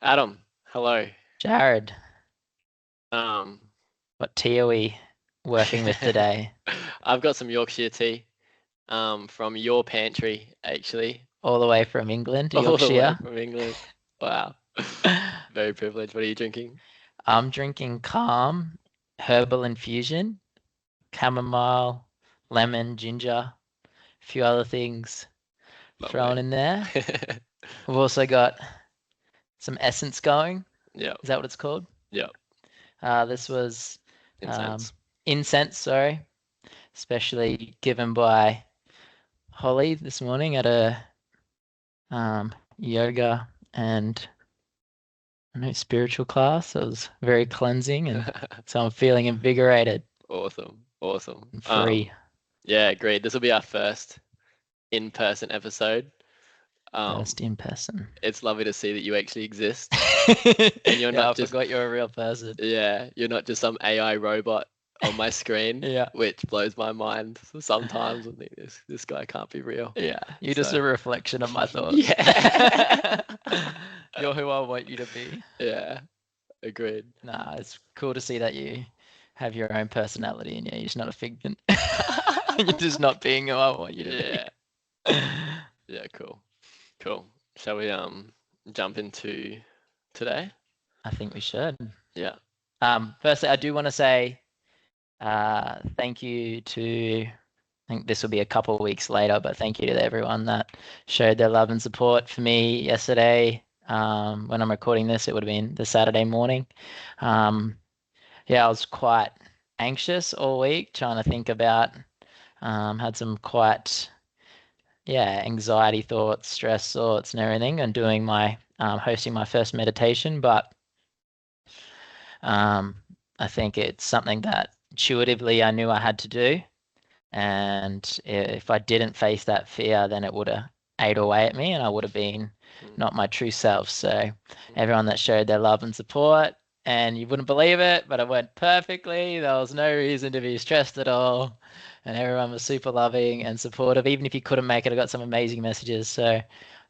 Adam, hello. Jarrod, Um, what tea are we working with today? I've got some Yorkshire tea, from your pantry, actually, All the way from England, all the way Yorkshire. from England. Wow. Very privileged. What are you drinking? I'm drinking calm, herbal infusion, chamomile, lemon, ginger, a few other things thrown Lovely. in there. We've also got some essence going. Yep, Is that what it's called? yep. This was um, Incense. incense, sorry, especially given by Holly this morning at a yoga and no spiritual class. It was very cleansing, and so I'm feeling invigorated Awesome, awesome. and free. Yeah, agreed. This will be our first in-person episode. Um, First in person. it's lovely to see that you actually exist, and you're Yeah, not I just forgot you're a real person. Yeah, you're not just some AI robot on my screen, Yeah, which blows my mind sometimes. I think this guy can't be real. yeah. You're just So, a reflection of my thoughts. yeah. You're who I want you to be. Yeah, agreed. Nah, it's cool to see that you have your own personality and you're just not a figment. You're just not being who I want you to be. Yeah. Yeah, cool. Cool. Shall we jump into today? I think we should. Yeah. Firstly, I do want to say thank you to, I think this will be a couple of weeks later, but thank you to everyone that showed their love and support for me yesterday. When I'm recording this, it would have been the Saturday morning. Um, yeah, I was quite anxious all week, trying to think about, had some quite, yeah, anxiety thoughts, stress thoughts, and everything, and doing my, hosting my first meditation. But um, I think it's something that intuitively I knew I had to do. And if I didn't face that fear, then it would have ate away at me and I would have been Mm, not my true self. So mm. everyone that showed their love and support, and you wouldn't believe it, but it went perfectly. There was no reason to be stressed at all. And everyone was super loving and supportive. Even if you couldn't make it, I got some amazing messages. So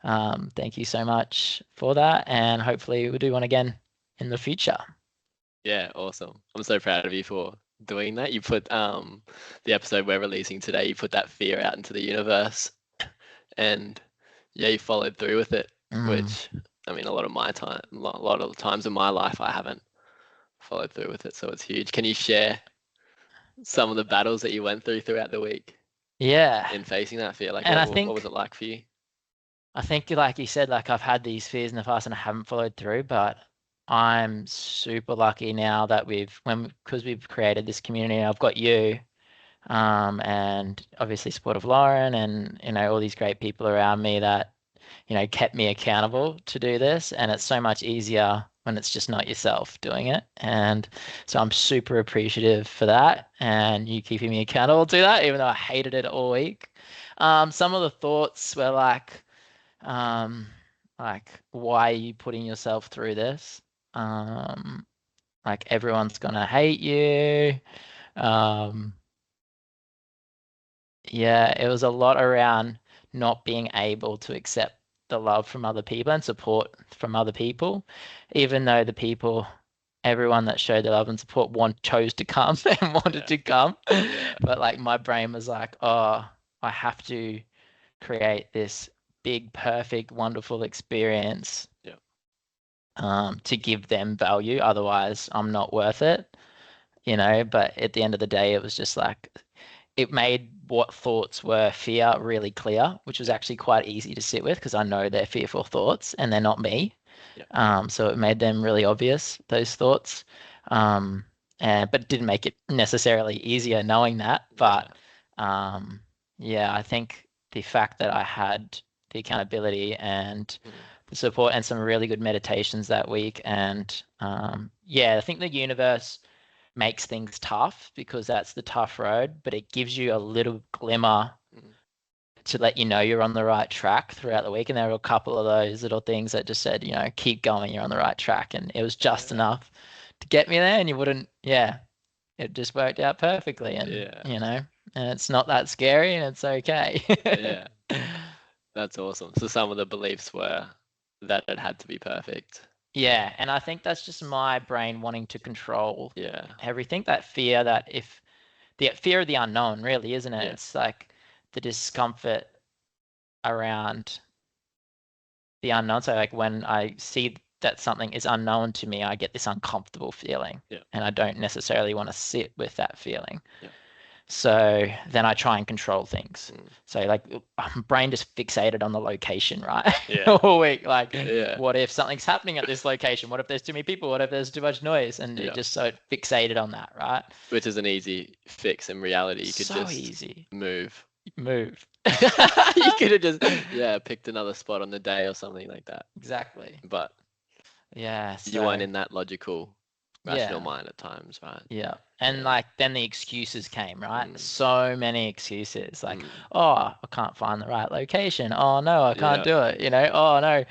thank you so much for that. And hopefully we'll do one again in the future. Yeah, awesome. I'm so proud of you for doing that. You put the episode we're releasing today, you put that fear out into the universe, and yeah, you followed through with it, Mm. which I mean, a lot of my time, a lot of the times in my life, I haven't followed through with it, so it's huge. Can you share some of the battles that you went through throughout the week Yeah. in facing that fear? Like, And what was it like for you? I think, like you said, like I've had these fears in the past and I haven't followed through, but I'm super lucky now that because we've created this community, I've got you, and obviously support of Lauren and, all these great people around me that, kept me accountable to do this. And it's so much easier when it's just not yourself doing it. And so I'm super appreciative for that and you keeping me accountable to that, even though I hated it all week. Some of the thoughts were um, why are you putting yourself through this? Um, like everyone's gonna hate you. Um, yeah, it was a lot around not being able to accept the love from other people and support from other people, even though everyone that showed their love and support chose to come and wanted Yeah, to come. yeah, But like my brain was like, oh, I have to create this big, perfect, wonderful experience yeah, to give them value. Otherwise, I'm not worth it. But at the end of the day, it was just like it made what thoughts were fear really clear, which was yeah, actually quite easy to sit with because I know they're fearful thoughts and they're not me. yeah, So it made them really obvious, those thoughts. Um, but it didn't make it necessarily easier knowing that. yeah. But um, yeah, I think the fact that I had the accountability and Mm, the support and some really good meditations that week. And yeah, I think the universe makes things tough because that's the tough road, but it gives you a little glimmer mm, to let you know you're on the right track throughout the week. And there were a couple of those little things that just said, keep going, you're on the right track. And it was just yeah, enough to get me there. And you wouldn't, yeah, it just worked out perfectly. yeah, And it's not that scary and it's okay. yeah. That's awesome. So some of the beliefs were that it had to be perfect. Yeah, and I think that's just my brain wanting to control Yeah. everything. That fear that if the fear of the unknown, really, isn't it? Yeah. It's like the discomfort around the unknown. So like when I see that something is unknown to me, I get this uncomfortable feeling, Yeah. and I don't necessarily want to sit with that feeling. Yeah. So then I try and control things. Mm. So like brain just fixated on the location, right? Yeah. All week. Like, Yeah. what if something's happening at this location? What if there's too many people? What if there's too much noise? And it Yeah. just so fixated on that, right? Which is an easy fix in reality. You could So just easy. move. Move. You could have just picked another spot on the day or something like that. Exactly. But Yeah. you weren't So in that logical, rational yeah. mind at times, right? Yeah. And Yeah. like then the excuses came, right? Mm. So many excuses. Like, Mm. oh, I can't find the right location. Oh no, I can't Yeah. do it. Oh no,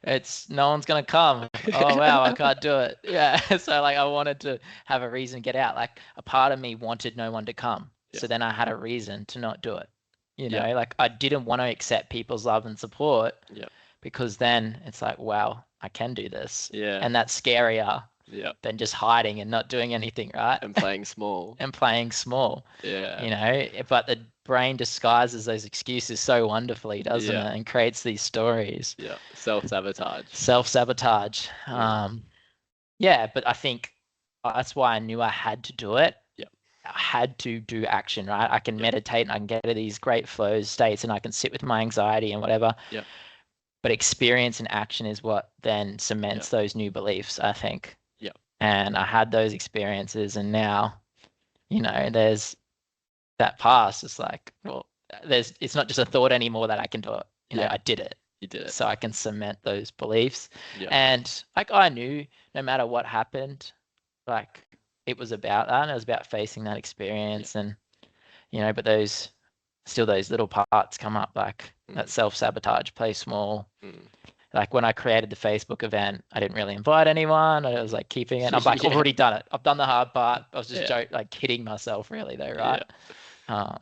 it's no one's gonna come. Oh wow, I can't do it. Yeah. So like I wanted to have a reason to get out. Like a part of me wanted no one to come. Yeah. So then I had a reason to not do it. Yeah. Like I didn't want to accept people's love and support Yeah. because then it's like, wow, I can do this. Yeah. And that's scarier Yeah. than just hiding and not doing anything, right? And playing small. And playing small, Yeah. but the brain disguises those excuses so wonderfully, doesn't Yeah. it? And creates these stories. Yeah. Self-sabotage. Self-sabotage. Yeah. Yeah, but I think that's why I knew I had to do it. Yeah. I had to do action, right? I can Yeah. meditate and I can get to these great flows states and I can sit with my anxiety and whatever. Yeah. But experience and action is what then cements those new beliefs, I think. Yeah. And I had those experiences, and now, there's that past. It's like, well, it's not just a thought anymore that I can do it. Yeah. I did it. You did it. So I can cement those beliefs. Yeah. And like I knew no matter what happened, like it was about that and it was about facing that experience and but those little parts come up like that self-sabotage, play small. Like when I created the Facebook event, I didn't really invite anyone. I was like keeping it. I'm like, I've already done it. I've done the hard part. I was just like kidding myself really though, right? Yeah.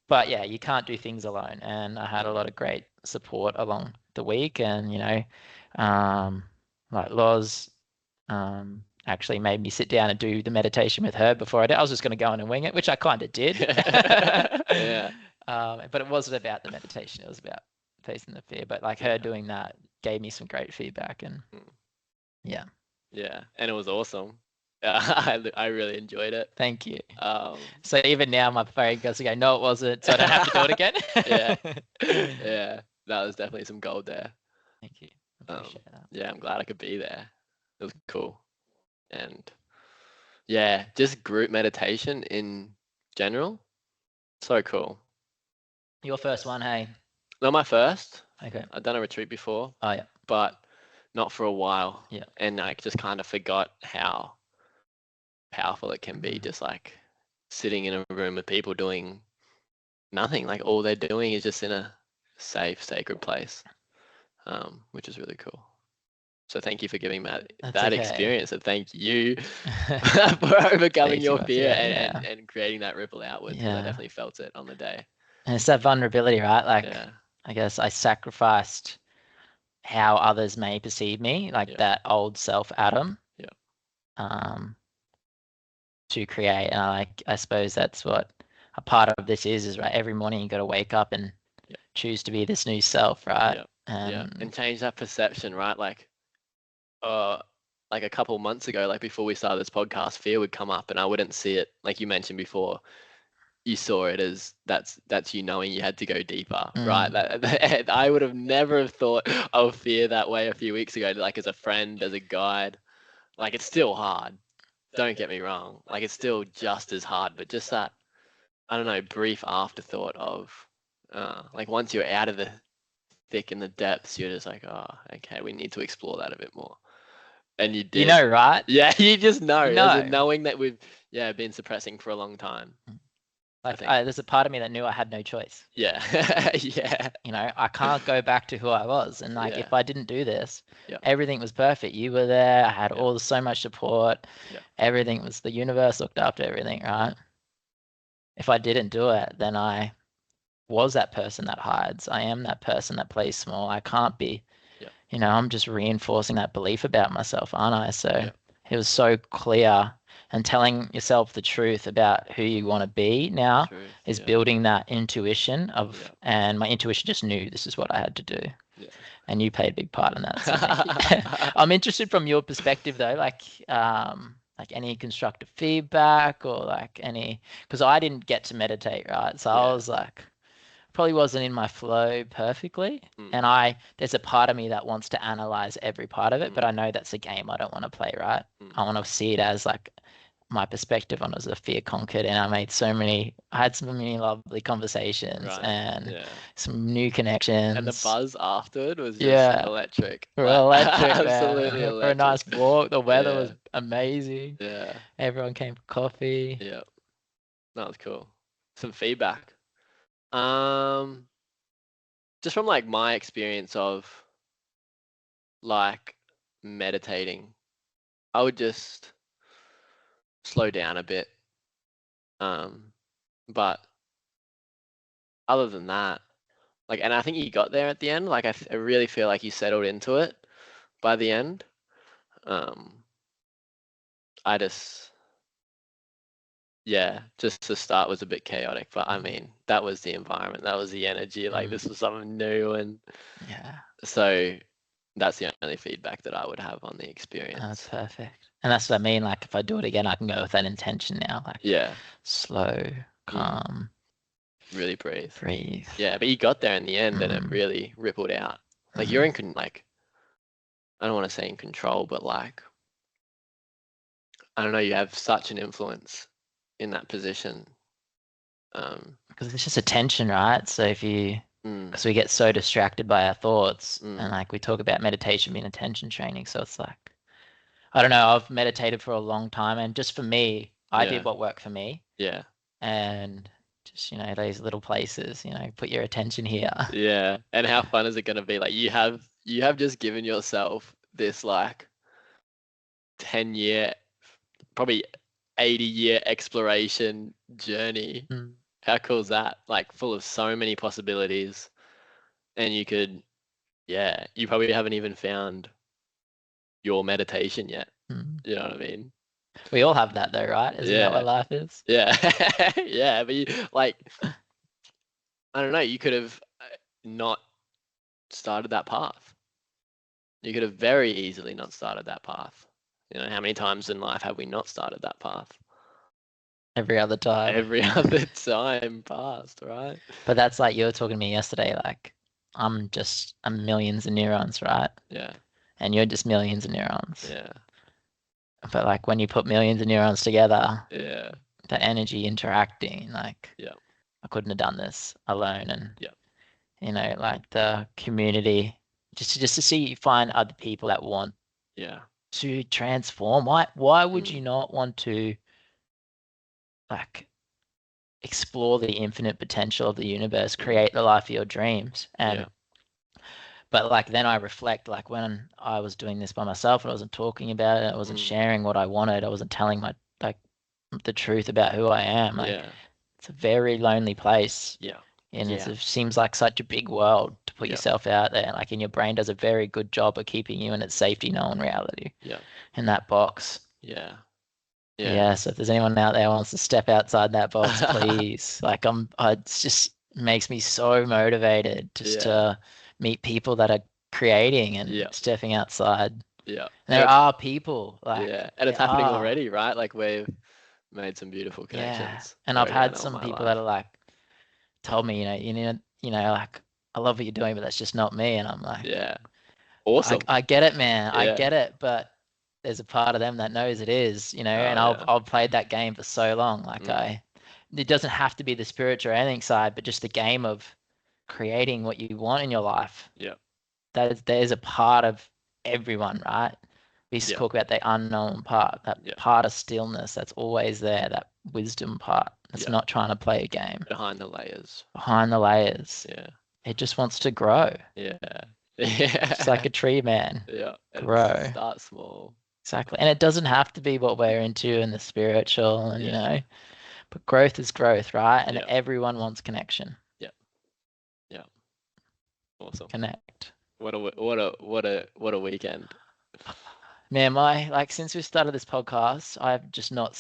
But yeah, you can't do things alone. And I had a lot of great support along the week and, like Loz actually made me sit down and do the meditation with her before I did. I was just going to go in and wing it, which I kind of did. Yeah. But it wasn't about the meditation. It was about facing the fear. But like her doing that gave me some great feedback and yeah. Yeah. And it was awesome. I really enjoyed it. Thank you. So even now my phone goes to go, no, it wasn't. So I don't have to do it again. Yeah. Yeah. That was definitely some gold there. Thank you. Appreciate that. Yeah, I'm glad I could be there. It was cool. And yeah, just group meditation in general. So cool. Your first one, hey? Not my first. Okay. I've done a retreat before. Oh yeah. But not for a while. Yeah. And I just kind of forgot how powerful it can be just like sitting in a room with people doing nothing. Like all they're doing is just in a safe, sacred place, which is really cool. So thank you for giving that experience, and thank you for overcoming your fear and creating that ripple outwards. Yeah. I definitely felt it on the day. And it's that vulnerability, right? Like, I guess I sacrificed how others may perceive me, like that old self Adam. To create, and I suppose that's what a part of this is right. Every morning you got to wake up and choose to be this new self, right? And change that perception, right? Like a couple months ago, like before we started this podcast, fear would come up and I wouldn't see it. Like you mentioned before, you saw it as that's you knowing you had to go deeper, right? I would have never thought of fear that way a few weeks ago, like as a friend, as a guide. Like it's still hard. Don't get me wrong. Like it's still just as hard, but just that, I don't know, brief afterthought of like once you're out of the thick and the depths, you're just like, oh, okay, we need to explore that a bit more. And you did. Right? Yeah, you just know. There's a knowing that we've been suppressing for a long time. Like there's a part of me that knew I had no choice. Yeah. Yeah. I can't go back to who I was. And like if I didn't do this, everything was perfect. You were there. I had so much support. Everything was, the universe looked after everything, right? If I didn't do it, then was that person that hides. I am that person that plays small. I can't be, I'm just reinforcing that belief about myself, aren't I? So Yeah. it was so clear, and telling yourself the truth about who you want to be now Truth. is Yeah. building that intuition Yeah. and my intuition just knew this is what I had to do. Yeah. And you played a big part in that, so thank you. I'm interested from your perspective though, like any constructive feedback or like any, because I didn't get to meditate, right? So I Yeah. was like, probably wasn't in my flow perfectly. Mm. And there's a part of me that wants to analyze every part of it, but I know that's a game I don't want to play, right? I want to see it as like my perspective on it as a fear conquered. And I had so many lovely conversations Right. and Yeah. some new And the connections. buzz afterward was just Yeah, electric. we're Like electric, man. absolutely We went for a electric. nice walk. The weather was Yeah. amazing. Yeah. Everyone came for coffee. Yeah. That was cool. Some feedback. Um, just from like my experience of like meditating, I would just slow down a bit. Um, but other than that, like, and I think you got there at the end. Like, I really feel like you settled into it by the end. Um, I just, yeah, just the start was a bit chaotic, but I mean, that was the environment, that was the energy. Like, this was something new, and Yeah, so that's the only feedback that I would have on the that's experience. perfect. And that's what I mean. Like if I do it again, I can go with that intention now. Like Yeah. slow, Mm, calm, really breathe. breathe. Yeah, but you got there in the end, and it Mm, really rippled out. Like you're mm. like, I don't want to say in control, but like, I don't know, you have such an influence in that position. Because it's just attention, right? So Mm, because we get so distracted by our thoughts, and mm, like we talk about meditation being attention training, so it's like, I don't know, I've meditated for a long time, and just for me, I did yeah, what worked for me, yeah, and just, those little places, put your attention here. yeah. And how fun is it gonna be? Like you have just given yourself this like 10-year, probably 80-year exploration journey. Mm, How cool is that? Like full of so many possibilities, and you could, yeah, you probably haven't even found your meditation yet. mm. You know what I mean? We all have that though, right? Isn't that Yeah, what life is? yeah, yeah. But you like, I don't know. You could have not started that path. You could have very easily not started that path. You know, how many times in life have we not started that path? Every other time. Every other time passed, right? But that's like you were talking to me yesterday, like I'm millions of neurons, right? Yeah, And you're just millions of neurons. yeah, But like when you put millions of neurons together, yeah, that energy interacting, like yeah, I couldn't have done this alone. And yeah, like the community, just to see you find other people that want yeah. to transform. Why would you Mm, not want to like explore the infinite potential of the universe, mm, create the life of your dreams? yeah, But like then I reflect, like when I was doing this by myself, I wasn't talking about it, I wasn't mm, sharing what I wanted, I wasn't telling my like the truth about who I am. Like yeah, it's a very lonely place, yeah, and yeah, it seems like such a big world to put yeah, yourself out there. Like, and your brain does a very good job of keeping you in its safety known reality yeah, in that box. yeah, But yeah. yeah, so if there's anyone out there who wants to step outside that box, please. Like it just makes me so motivated just Yeah, to meet people that are creating and yeah, stepping outside. And yeah. there are people, like Yeah, and it's there happening are, already, right? Like we've made some beautiful yeah. connections And I've already. I had know in some my people that life. are like told me, like I love what you're doing, but that's just not me. And I'm like, Yeah, I awesome. I get it, man. I Yeah, get it, but there's a part of them that knows it is, and oh I've yeah. I've played that game for so long. Like Mm, it doesn't have to be the spiritual or anything side, but just the game of creating what you want in your life. yeah, There's a part of everyone, right? We used to yeah, talk about the unknown part, that yeah, part of stillness that's always there, that wisdom part that's yeah. not trying to play a game Behind the layers. behind the layers. Yeah, It just wants to grow, yeah, just like yeah, a tree, man. yeah. And Grow. start small. Exactly. And it doesn't have to be what we're into in the spiritual and Yeah, but growth is growth, right? And yeah, everyone wants connection. yeah, yeah. Awesome. Connect. What a weekend. Man, since we started this podcast, I've just not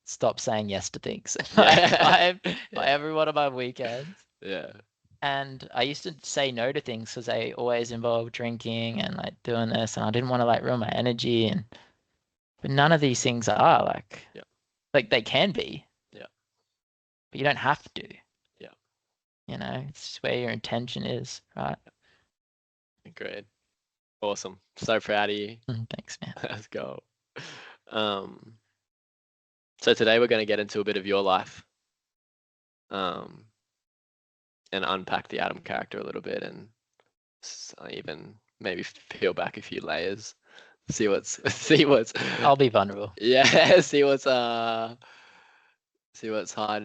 stopped saying yes to things. Yeah. Every one of my weekends. Yeah. And I used to say no to things because they always involve drinking and like doing this, and I didn't want to like ruin my energy. But none of these things are Yeah. like they can be, Yeah. but you don't have to. Yeah. It's just where your intention is, right? Great. Awesome. So proud of you. Thanks, man. Let's go. Um, so today we're going to get into a bit of your life, and unpack the Adam character a little bit, and even maybe peel back a few layers, see what's I'll be vulnerable. yeah, see what's hiding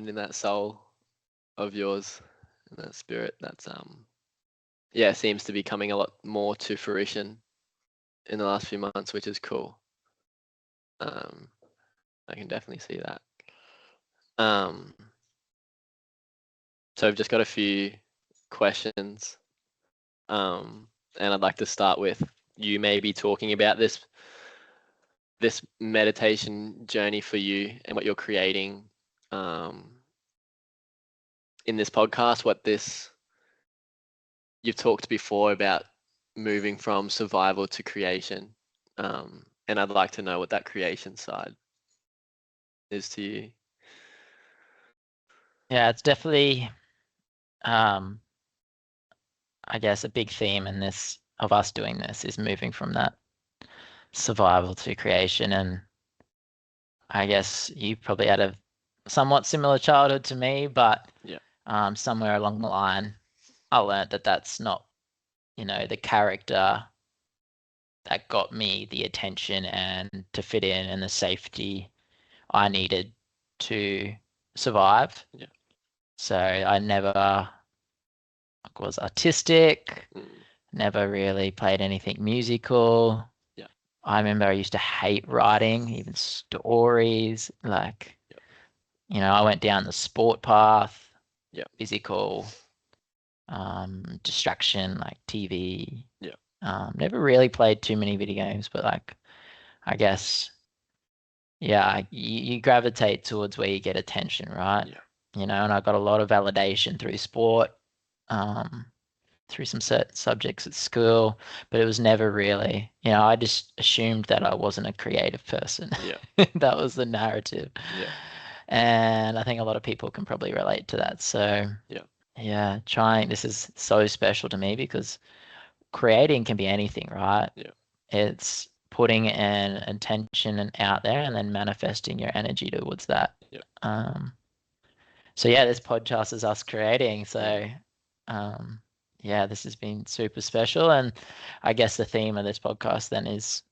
in that soul of yours, and that spirit that's seems to be coming a lot more to fruition in the last few months, which is cool. I can definitely see that. So I've just got a few questions, and I'd like to start with you maybe talking about this meditation journey for you and what you're creating in this podcast. You've talked before about moving from survival to creation, and I'd like to know what that creation side is to you. Yeah, it's definitely, I guess, a big theme in this of us doing this is moving from that survival to creation. And I guess you probably had a somewhat similar childhood to me, but Yeah. Somewhere along the line, I learned that that's not, the character that got me the attention and to fit in and the safety I needed to survive. Yeah. So I never was artistic, never really played anything musical. Yeah. I remember I used to hate writing, even stories. I went down the sport path, Yeah. physical, distraction like TV. Yeah. Never really played too many video games, but I guess, yeah, you gravitate towards where you get attention, right? Yeah. And I got a lot of validation through sport, through some certain subjects at school, but it was never really, I just assumed that I wasn't a creative person. Yeah. That was the narrative. Yeah. And I think a lot of people can probably relate to that. So, yeah, this is so special to me because creating can be anything, right? Yeah. It's putting an intention and out there and then manifesting your energy towards that. Yeah. So yeah, this podcast is us creating. So yeah, this has been super special. And I guess the theme of this podcast then is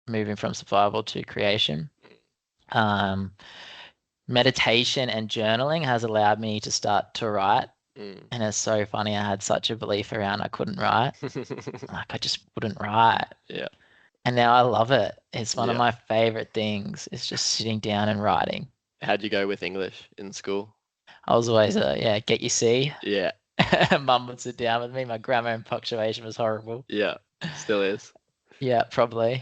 moving from survival to creation. Meditation and journaling has allowed me to start to write. And it's so funny. I had such a belief around I couldn't write. I just wouldn't write. Yeah. And now I love it. It's one of my favorite things. It's just sitting down and writing. How'd you go with English in school? I was always get your C. Yeah. Mum would sit down with me. My grammar and punctuation was horrible. Yeah. Still is. Yeah, probably.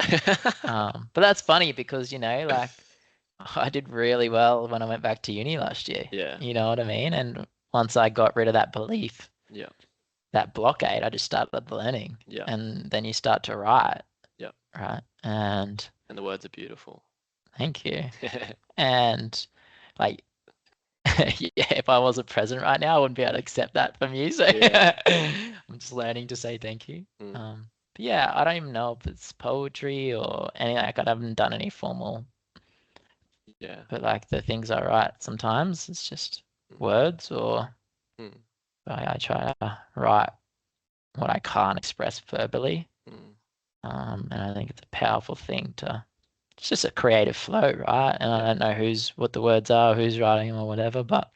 But that's funny because, I did really well when I went back to uni last year. Yeah. You know what I mean? And once I got rid of that belief, that blockade, I just started learning. Yeah. And then you start to write. Yeah. Right. And the words are beautiful. Thank you. And if I wasn't present right now, I wouldn't be able to accept that from you. So I'm just learning to say thank you. But yeah, I don't even know if it's poetry or any I haven't done any formal. Yeah. But the things I write sometimes it's just words or I try to write what I can't express verbally. And I think it's a powerful thing it's just a creative flow, right? And I don't know what the words are, who's writing them or whatever, but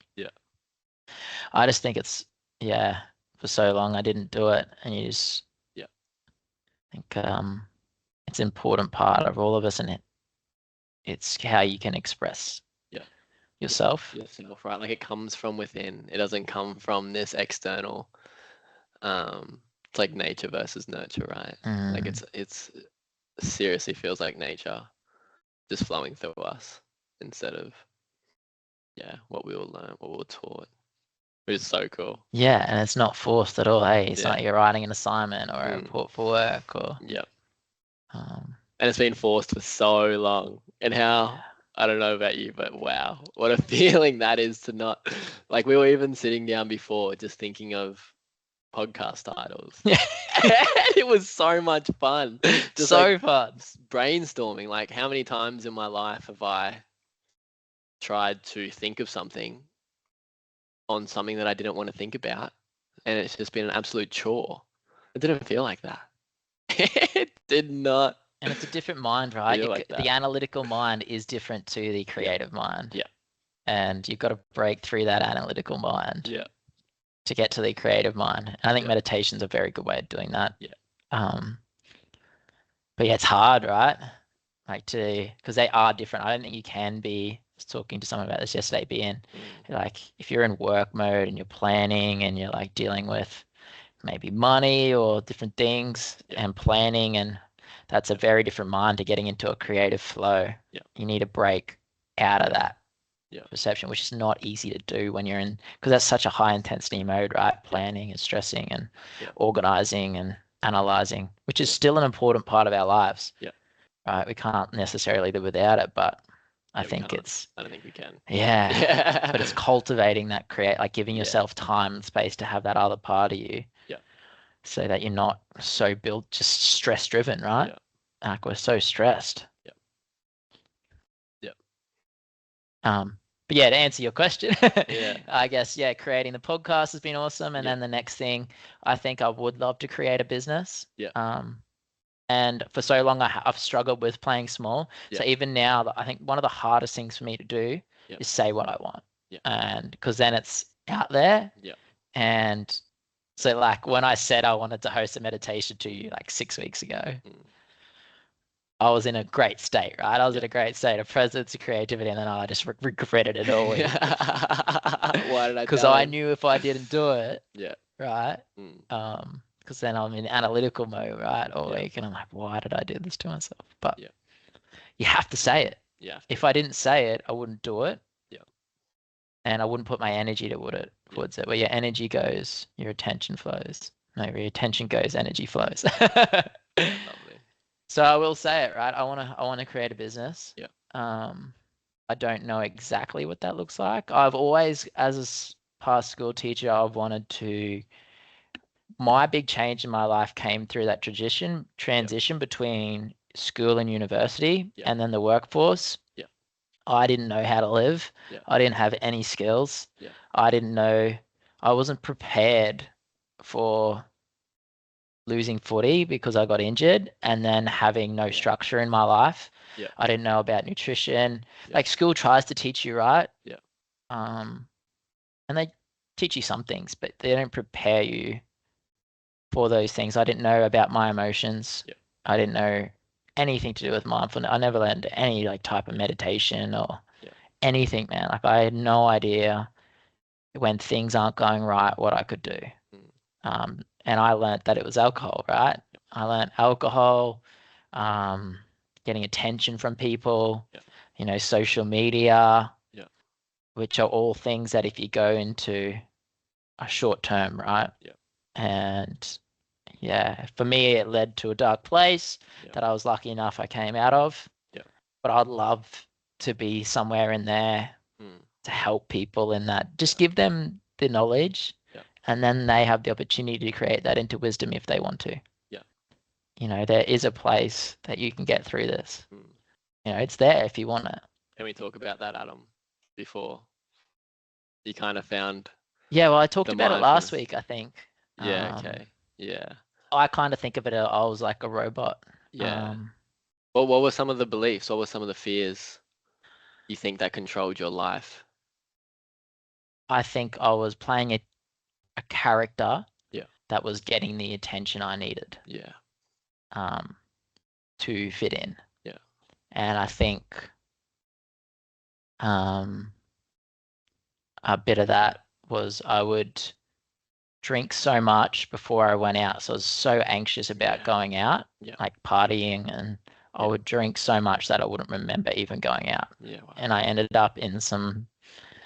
I just think it's, for so long I didn't do it. And you just, I think it's an important part of all of us, and it's how you can express yourself. Yourself, right? It comes from within. It doesn't come from this external It's like nature versus nurture, right? Like it's seriously feels like nature just flowing through us instead of what we all learn, what we were taught, which is so cool. Yeah, and it's not forced at all. Hey, it's Yeah. not you're writing an assignment or a report for work or. Yeah. Um, And it's been forced for so long. And how I don't know about you, but wow, what a feeling that is to not like we were even sitting down before just thinking of podcast titles. yeah, It was so much fun. Just so like fun. brainstorming. Like how many times in my life have I tried to think of something on something that I didn't want to think about, and it's just been an absolute chore. It didn't feel like that. It did not. And it's a different mind, right? Feel like that. The analytical mind is different to the creative mind. Yeah. And you've got to break through that analytical mind. Yeah. To get to the creative mind. And I think Yeah. meditation's a very good way of doing that. Yeah. But yeah, it's hard, right? Like because they are different. I don't think you can be. I was talking to someone about this yesterday, being like if you're in work mode and you're planning and you're like dealing with maybe money or different things and planning, and that's a very different mind to getting into a creative flow. Yeah. You need to break out of that Yeah. perception, which is not easy to do when you're in, because that's such a high intensity mode, right? Planning and stressing and organizing and analyzing, which is still an important part of our lives. Yeah. Right. We can't necessarily live without it, but I think it's. I don't think we can. Yeah. But it's cultivating that like giving yourself time and space to have that other part of you. Yeah. So that you're not so built, just stress driven, right? Yeah. Like we're so stressed. Yeah. But yeah, to answer your question, Yeah. I guess, creating the podcast has been awesome. And then the next thing, I think I would love to create a business. Yeah. And for so long, I've struggled with playing small. So even now, I think one of the hardest things for me to do is say what I want. Yeah. And because then it's out there. Yeah. And so like when I said I wanted to host a meditation to you like 6 weeks ago, I was in a great state, right? I was in a great state of presence, of creativity, and then I just regretted it all week. Why did I? Because I knew if I didn't do it, right? Mm. Because then I'm in analytical mode, right, all week, and I'm like, why did I do this to myself? But you have to say it. Yeah. If I didn't say it, I wouldn't do it. Yeah. And I wouldn't put my energy towards it. Where your energy goes, your attention flows. No, where your attention goes, energy flows. Lovely. So I will say it, right? I want to create a business. Yeah. I don't know exactly what that looks like. I've always, as a past school teacher, I've wanted to. My big change in my life came through that transition between school and university, and then the workforce. Yeah. I didn't know how to live. Yeah. I didn't have any skills. Yeah. I didn't know. I wasn't prepared for losing footy because I got injured and then having no structure in my life. Yeah. I didn't know about nutrition. Like school tries to teach you, right? Yeah. And they teach you some things, but they don't prepare you for those things. I didn't know about my emotions. Yeah. I didn't know anything to do with mindfulness. I never learned any like type of meditation or anything, man. Like I had no idea when things aren't going right, what I could do. And I learned that it was alcohol, right? I learned alcohol, getting attention from people, social media, which are all things that if you go into a short term, right? And for me, it led to a dark place that I was lucky enough I came out of. But I'd love to be somewhere in there to help people in that. Just give them the knowledge. And then they have the opportunity to create that into wisdom if they want to. Yeah. There is a place that you can get through this. It's there if you want it. Can we talk about that, Adam, before you kind of found? Yeah, well, I talked about it last week, I think. Yeah, okay. Yeah. I kind of think of it, I was like a robot. Yeah. Well, what were some of the beliefs? What were some of the fears you think that controlled your life? I think I was playing a character that was getting the attention I needed. Yeah. To fit in. Yeah. And I think a bit of that was I would drink so much before I went out. So I was so anxious about Yeah. going out, Yeah. like partying, and I Yeah. would drink so much that I wouldn't remember even going out. Yeah. Wow. And I ended up in some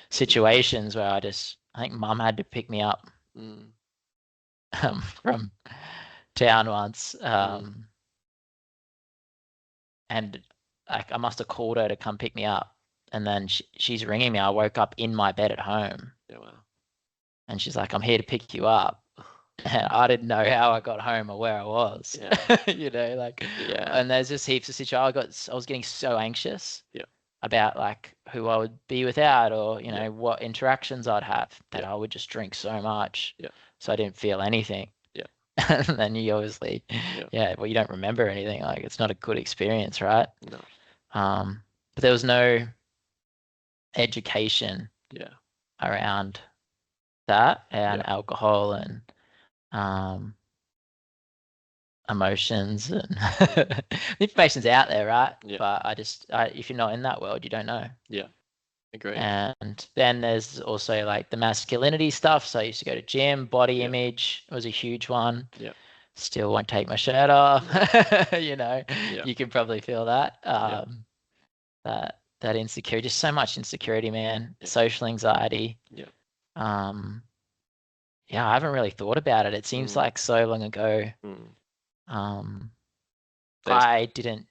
situations where I think mum had to pick me up Mm. from town once. Mm. And like I must have called her to come pick me up. And then she's ringing me. I woke up in my bed at home. Yeah. Wow. And she's like, I'm here to pick you up. And I didn't know how I got home or where I was. Yeah. You know, like, Yeah. and there's just heaps of situations. I was getting so anxious Yeah. about like who I would be without, or you know Yeah. what interactions I'd have, that Yeah. I would just drink so much. Yeah. So I didn't feel anything. Yeah. And then you obviously, Yeah. well, you don't remember anything. Like it's not a good experience, right? No. But there was no education Yeah. around that and Yeah. alcohol and um, emotions, and the information's out there, right? Yeah. But if you're not in that world, you don't know. Yeah. Agree. And then there's also like the masculinity stuff. So I used to go to gym, body Yeah. image was a huge one. Yeah. Still won't take my shirt off. You know, Yeah. you can probably feel that. Yeah. That insecurity, just so much insecurity, man. Yeah. Social anxiety. Yeah. Yeah, I haven't really thought about it. It seems like so long ago. Mm. I didn't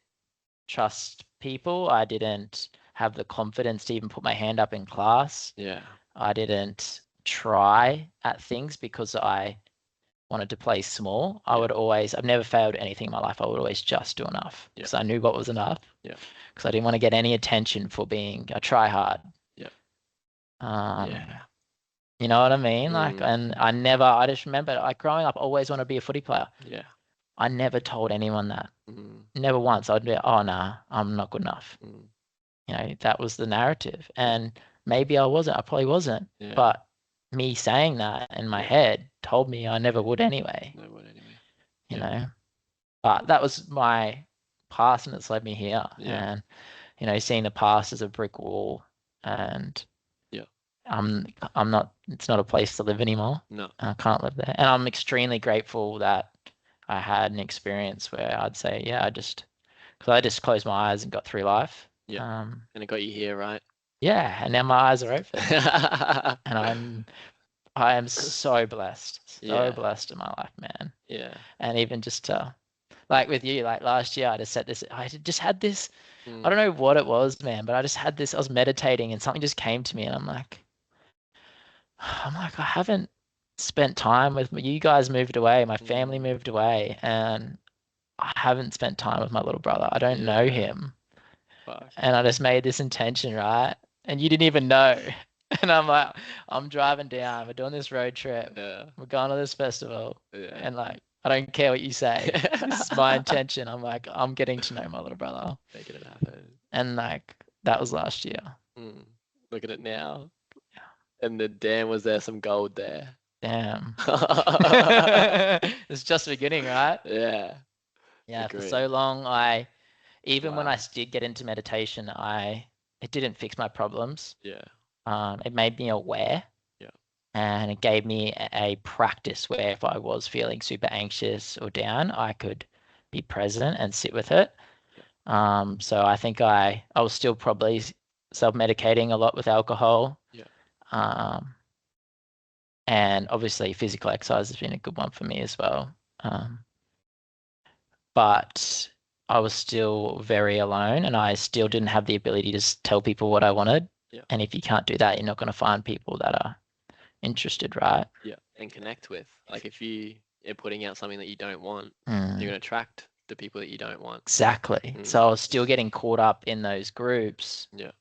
trust people. I didn't have the confidence to even put my hand up in class. Yeah. I didn't try at things because I wanted to play small. I've never failed anything in my life. I would always just do enough because I knew what was enough. Yeah. Because I didn't want to get any attention for being a try hard. Yeah. Yeah. You know what I mean? Like, and I just remember like growing up, I always wanted to be a footy player. Yeah. I never told anyone that. Never once. I'd be, oh, nah, I'm not good enough. You know, that was the narrative. And maybe I wasn't. I probably wasn't. Yeah. But me saying that in my head told me I never would anyway. Never would anyway. You know? But that was my past, and it's led me here. Yeah. And, you know, seeing the past as a brick wall, and it's not a place to live anymore. No. I can't live there. And I'm extremely grateful that I had an experience where I'd say, because I just closed my eyes and got through life. Yeah. And it got you here, right? Yeah, and now my eyes are open. And I am so blessed. So blessed in my life, man. Yeah. And even just like with you, like last year I just had this I don't know what it was, man, but I just had this, I was meditating and something just came to me, and I'm like, I haven't spent time with you guys. Moved away, my family moved away, and I haven't spent time with my little brother. I don't know him. Fuck. And I just made this intention, right? And you didn't even know. And I'm like, I'm driving down, we're doing this road trip, we're going to this festival, and like, I don't care what you say. This is my intention. I'm like, I'm getting to know my little brother. Making it happen. And like, that was last year. Look at it now. And damn, was there some gold there? Damn. It's just beginning, right? Yeah. Yeah. For so long, even when I did get into meditation, it didn't fix my problems. Yeah. It made me aware. Yeah. And it gave me a practice where if I was feeling super anxious or down, I could be present and sit with it. Yeah. So I think I was still probably self-medicating a lot with alcohol. Yeah. And obviously physical exercise has been a good one for me as well. But I was still very alone, and I still didn't have the ability to tell people what I wanted. Yeah. And if you can't do that, you're not going to find people that are interested, right? Yeah. And connect with. Like if you're putting out something that you don't want, you're going to attract the people that you don't want. Exactly. So I was still getting caught up in those groups. Yeah.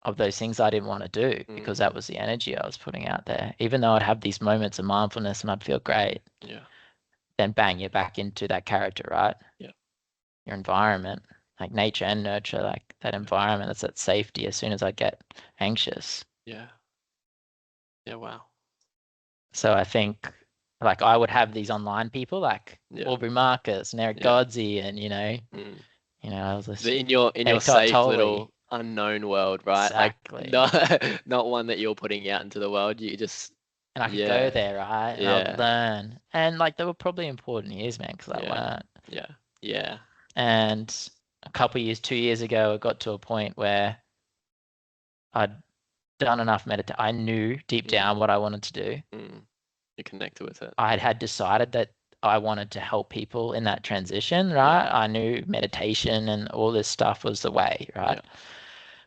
Of those things I didn't want to do because that was the energy I was putting out there. Even though I'd have these moments of mindfulness and I'd feel great. Yeah. Then bang, you're back into that character, right? Yeah. Your environment, like nature and nurture, like that environment, that's that safety as soon as I get anxious. Yeah. Yeah, wow. So I think like I would have these online people like Aubrey Marcus and Eric Godsey, and you know, I was listening. In your safe little unknown world, right? Exactly. Like not one that you're putting out into the world. You just and I could go Yeah. there, right? And I would Yeah. learn. And like they were probably important years, man, because I Yeah. learned. Yeah. Yeah. And a couple years, 2 years ago, it got to a point where I'd done enough meditation. I knew deep down what I wanted to do. You connected with it. I had decided that I wanted to help people in that transition, Yeah. right? I knew meditation and all this stuff was the way, right? Yeah.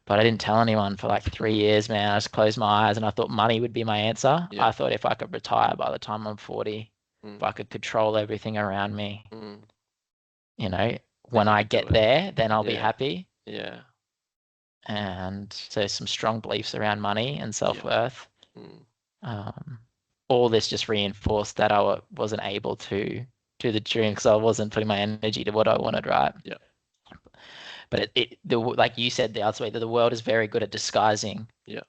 But I didn't tell anyone for like 3 years, man. I just closed my eyes and I thought money would be my answer. Yeah. I thought if I could retire by the time I'm 40, if I could control everything around me, you know, when you I could do get it. there, then I'll be Yeah. happy. Yeah. And so some strong beliefs around money and Yeah. self-worth. All this just reinforced that I wasn't able to do the dream because I wasn't putting my energy to what I wanted, right? Yeah. But like you said the other way, that the world is very good at disguising Yeah.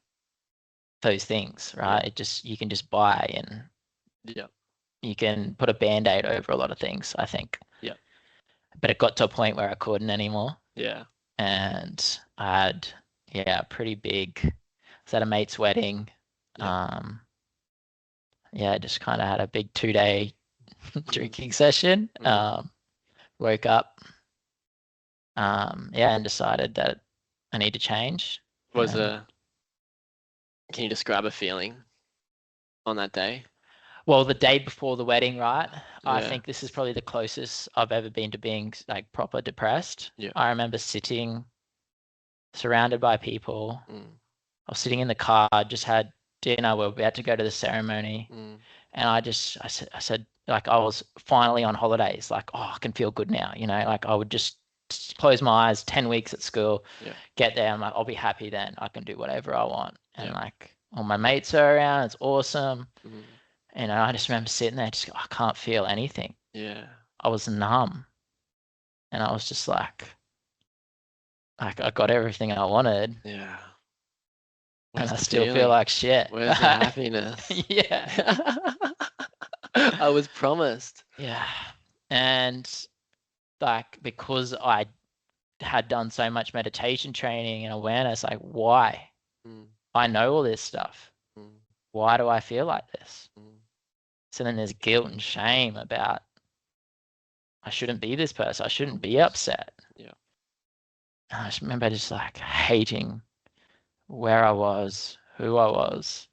those things, right? You can just buy and Yeah. you can put a band-aid over a lot of things, I think. Yeah. But it got to a point where I couldn't anymore. Yeah. And I had, pretty big, I was at a mate's wedding. Yeah. Yeah, just kind of had a big 2 day drinking session. Woke up, and decided that I need to change. Was can you describe a feeling on that day? Well, the day before the wedding, right? I Yeah. think this is probably the closest I've ever been to being like proper depressed. Yeah. I remember sitting surrounded by people. Mm. I was sitting in the car, just had dinner. We were about to go to the ceremony. And I said, like, I was finally on holidays. Like, oh, I can feel good now. You know, like I would just close my eyes, 10 weeks at school, get there. I'm like, I'll be happy then. I can do whatever I want. And like, all my mates are around. It's awesome. And I just remember sitting there, just, I can't feel anything. Yeah. I was numb. And I was just like I got everything I wanted. Yeah. And I still feel like shit. Where's the happiness? Yeah. I was promised. Yeah. And like, because I had done so much meditation training and awareness, like, why? I know all this stuff. Why do I feel like this? So then there's guilt and shame about I shouldn't be this person. I shouldn't be upset. Yeah. And I just remember just like hating where I was, who I was.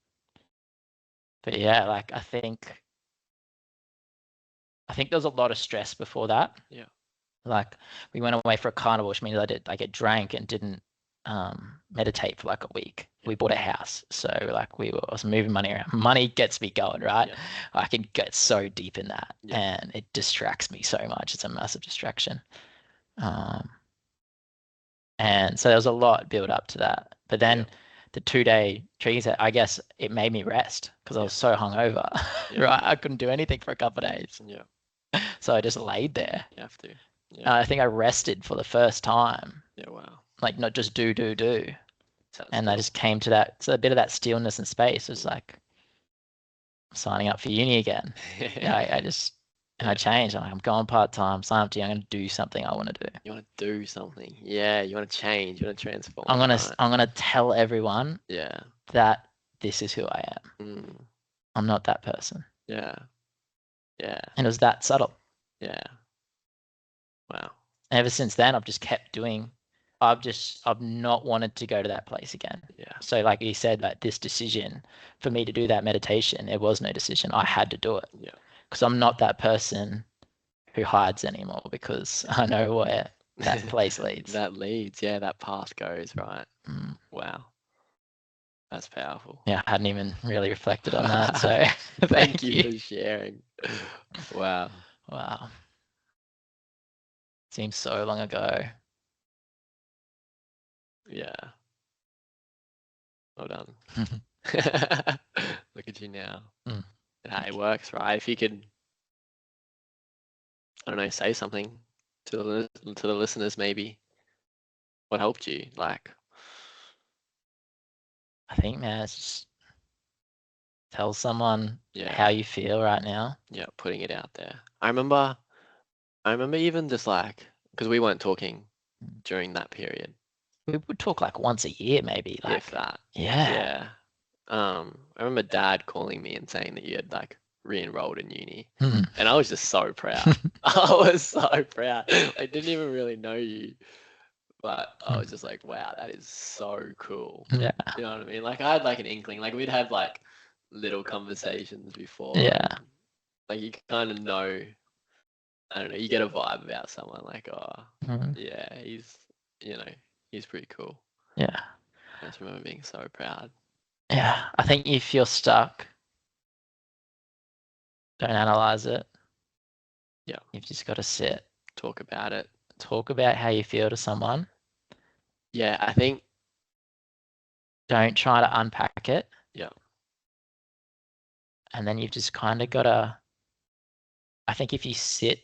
But yeah, like I think there was a lot of stress before that. Yeah. Like we went away for a carnival, which means I get drank and didn't meditate for like a week. We bought a house, so like I was moving money around. Money gets me going, right? I can get so deep in that, and it distracts me so much. It's a massive distraction. And so there was a lot built up to that. But then the 2 day training, I guess it made me rest because I was so hungover, right? I couldn't do anything for a couple of days. Yeah. So I just laid there. You have to. Yeah. I think I rested for the first time. Yeah. Wow. Like not just do. Sounds And cool. I just came to that. So a bit of that stillness and space was like signing up for uni again. I changed. I'm going part-time, sign up to you. I'm going to do something I want to do. You want to do something. Yeah. You want to change. You want to transform. I'm going to tell everyone that this is who I am. I'm not that person. Yeah. Yeah. And it was that subtle. Yeah. Wow. Ever since then, I've just kept doing. I've not wanted to go to that place again. Yeah. So like you said, like this decision for me to do that meditation, it was no decision. I had to do it. Yeah. Because I'm not that person who hides anymore because I know where that place leads. That leads. Yeah. That path goes, right? Wow. That's powerful. Yeah, I hadn't even really reflected on that. So thank you for sharing. Wow. Wow. Seems so long ago. Yeah. Well done. Look at you now. And how it works, right? If you could, I don't know, say something to the listeners, maybe. What helped you? Like, I think, man, it's just tell someone how you feel right now. Yeah, putting it out there. I remember even just like, because we weren't talking during that period. We would talk like once a year, maybe. Like, if that. Yeah. Yeah. I remember Dad calling me and saying that you had like re-enrolled in uni, Hmm. and I was just so proud. I was so proud. I didn't even really know you, but I was just like, wow, that is so cool. Yeah. You know what I mean? Like I had like an inkling, like we'd have like little conversations before, Yeah. and like you kind of know, I don't know, you get a vibe about someone like, oh, Hmm. yeah, you know, he's pretty cool. Yeah. I just remember being so proud. Yeah. I think if you're stuck, don't analyze it. Yeah, You've just got to sit, talk about it. talk about how you feel to someone. Yeah, I think, Don't try to unpack it. yeah, And then you've just kind of got to, I think if you sit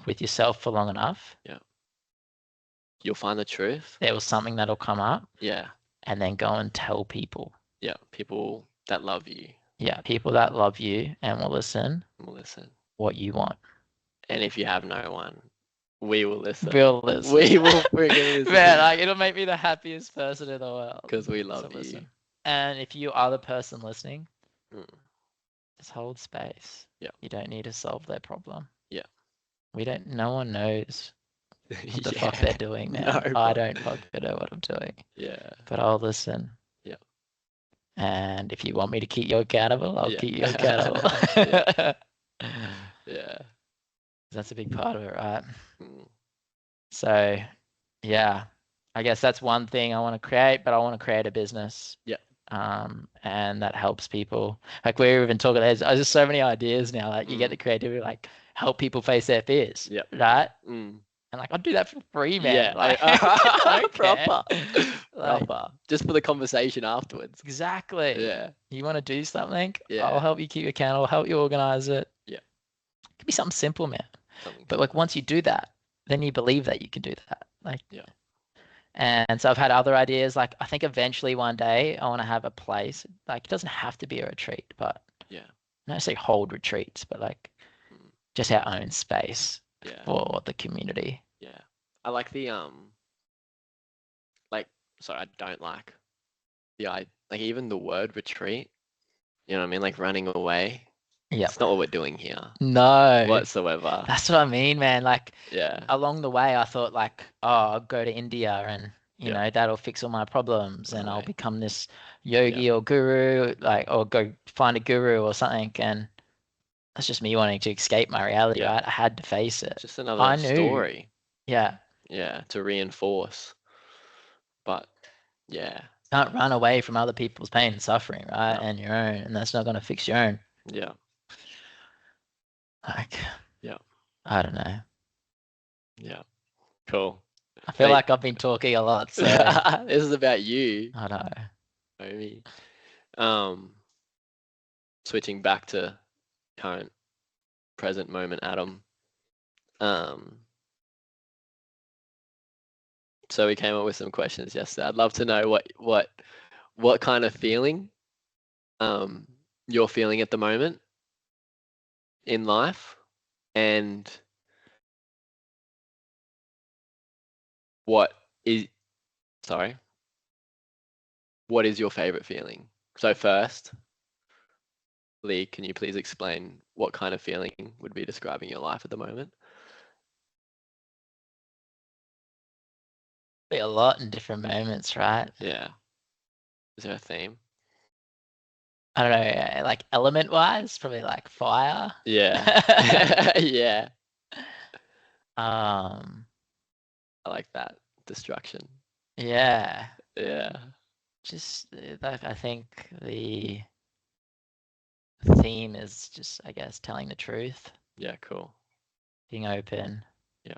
with yourself for long enough, yeah, you'll find the truth. there was something that'll come up, Yeah, and then go and tell people. yeah, people that love you Yeah, people that love you and will listen will listen. what you want. And if you have no one, we will listen. Will listen. We will friggin' listen. Man, like it'll make me the happiest person in the world. Because we to love you. listen. And if you are the person listening, Mm, just hold space. Yeah. You don't need to solve their problem. Yeah. No one knows what the fuck Yeah. they're doing, man. No, I bro. don't fucking know what I'm doing. Yeah. But I'll listen. Yeah. And if you want me to keep you accountable, I'll Yeah. keep you accountable. Yeah. Yeah. That's a big part of it, right? Mm, So, yeah, I guess that's one thing I want to create, but I want to create a business. Yeah. And that helps people. Like we're even talking, there's just so many ideas now. Like you get the Mm. creativity, like help people face their fears. Yeah. Right? Mm. And like I'll do that for free, man. Yeah. Like I don't care. Proper. Like, Proper. Just for the conversation afterwards. exactly. Yeah. You want to do something? Yeah. I'll help you keep accountable, help you organize it. Yeah. It could be something simple, man. Something But like simple. once you do that, then you believe that you can do that. Like, Yeah. and so I've had other ideas. Like I think eventually one day I want to have a place. Like it doesn't have to be a retreat, but Yeah. not say hold retreats, but like Mm. just our own space Yeah. for the community. Yeah. I like the like sorry, I don't like like even the word retreat. You know what I mean? Like running away. Yeah. It's not what we're doing here No. whatsoever. That's what I mean, man. Like Yeah. along the way, I thought like, oh, I'll go to India and you Yeah. know that'll fix all my problems, and I'll Right. become this yogi or guru, like, or go find a guru or something. And that's just me wanting to escape my reality, Yeah. right? I had to face it. Just another I knew. story. Yeah. Yeah. To reinforce. But yeah. Can't run away from other people's pain and suffering, right? No. And your own, and that's not going to fix your own. Yeah. Like, Yeah. I don't know. Yeah. Cool. I feel Hey. like I've been talking a lot, so This is about you, I don't know. homie. Switching back to current present moment, Adam. So we came up with some questions yesterday. I'd love to know what kind of feeling you're feeling at the moment in life, and what is what is your favorite feeling? So first, Lee, can you please explain what kind of feeling would be describing your life at the moment? Be a lot in different moments, right? Yeah. Is there a theme? I don't know, like element wise, probably like fire. Yeah. Yeah. Um, I like that. Destruction. yeah, Yeah. just like I think the theme is just, I guess, telling the truth, Yeah, cool. being open. Yeah.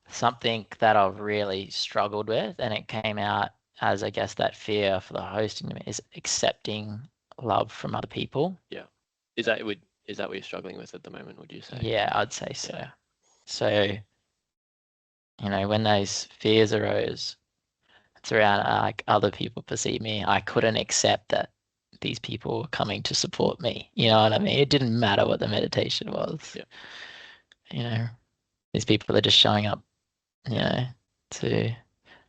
Something that I've really struggled with, and it came out as, I guess, that fear for the hosting is accepting love from other people. Yeah. Is that what you're struggling with at the moment, would you say? Yeah, I'd say so. Yeah. So, you know, when those fears arose, it's around like other people perceive me. I couldn't accept that these people were coming to support me. You know what I mean? It didn't matter what the meditation was. Yeah. You know, these people are just showing up, you know, to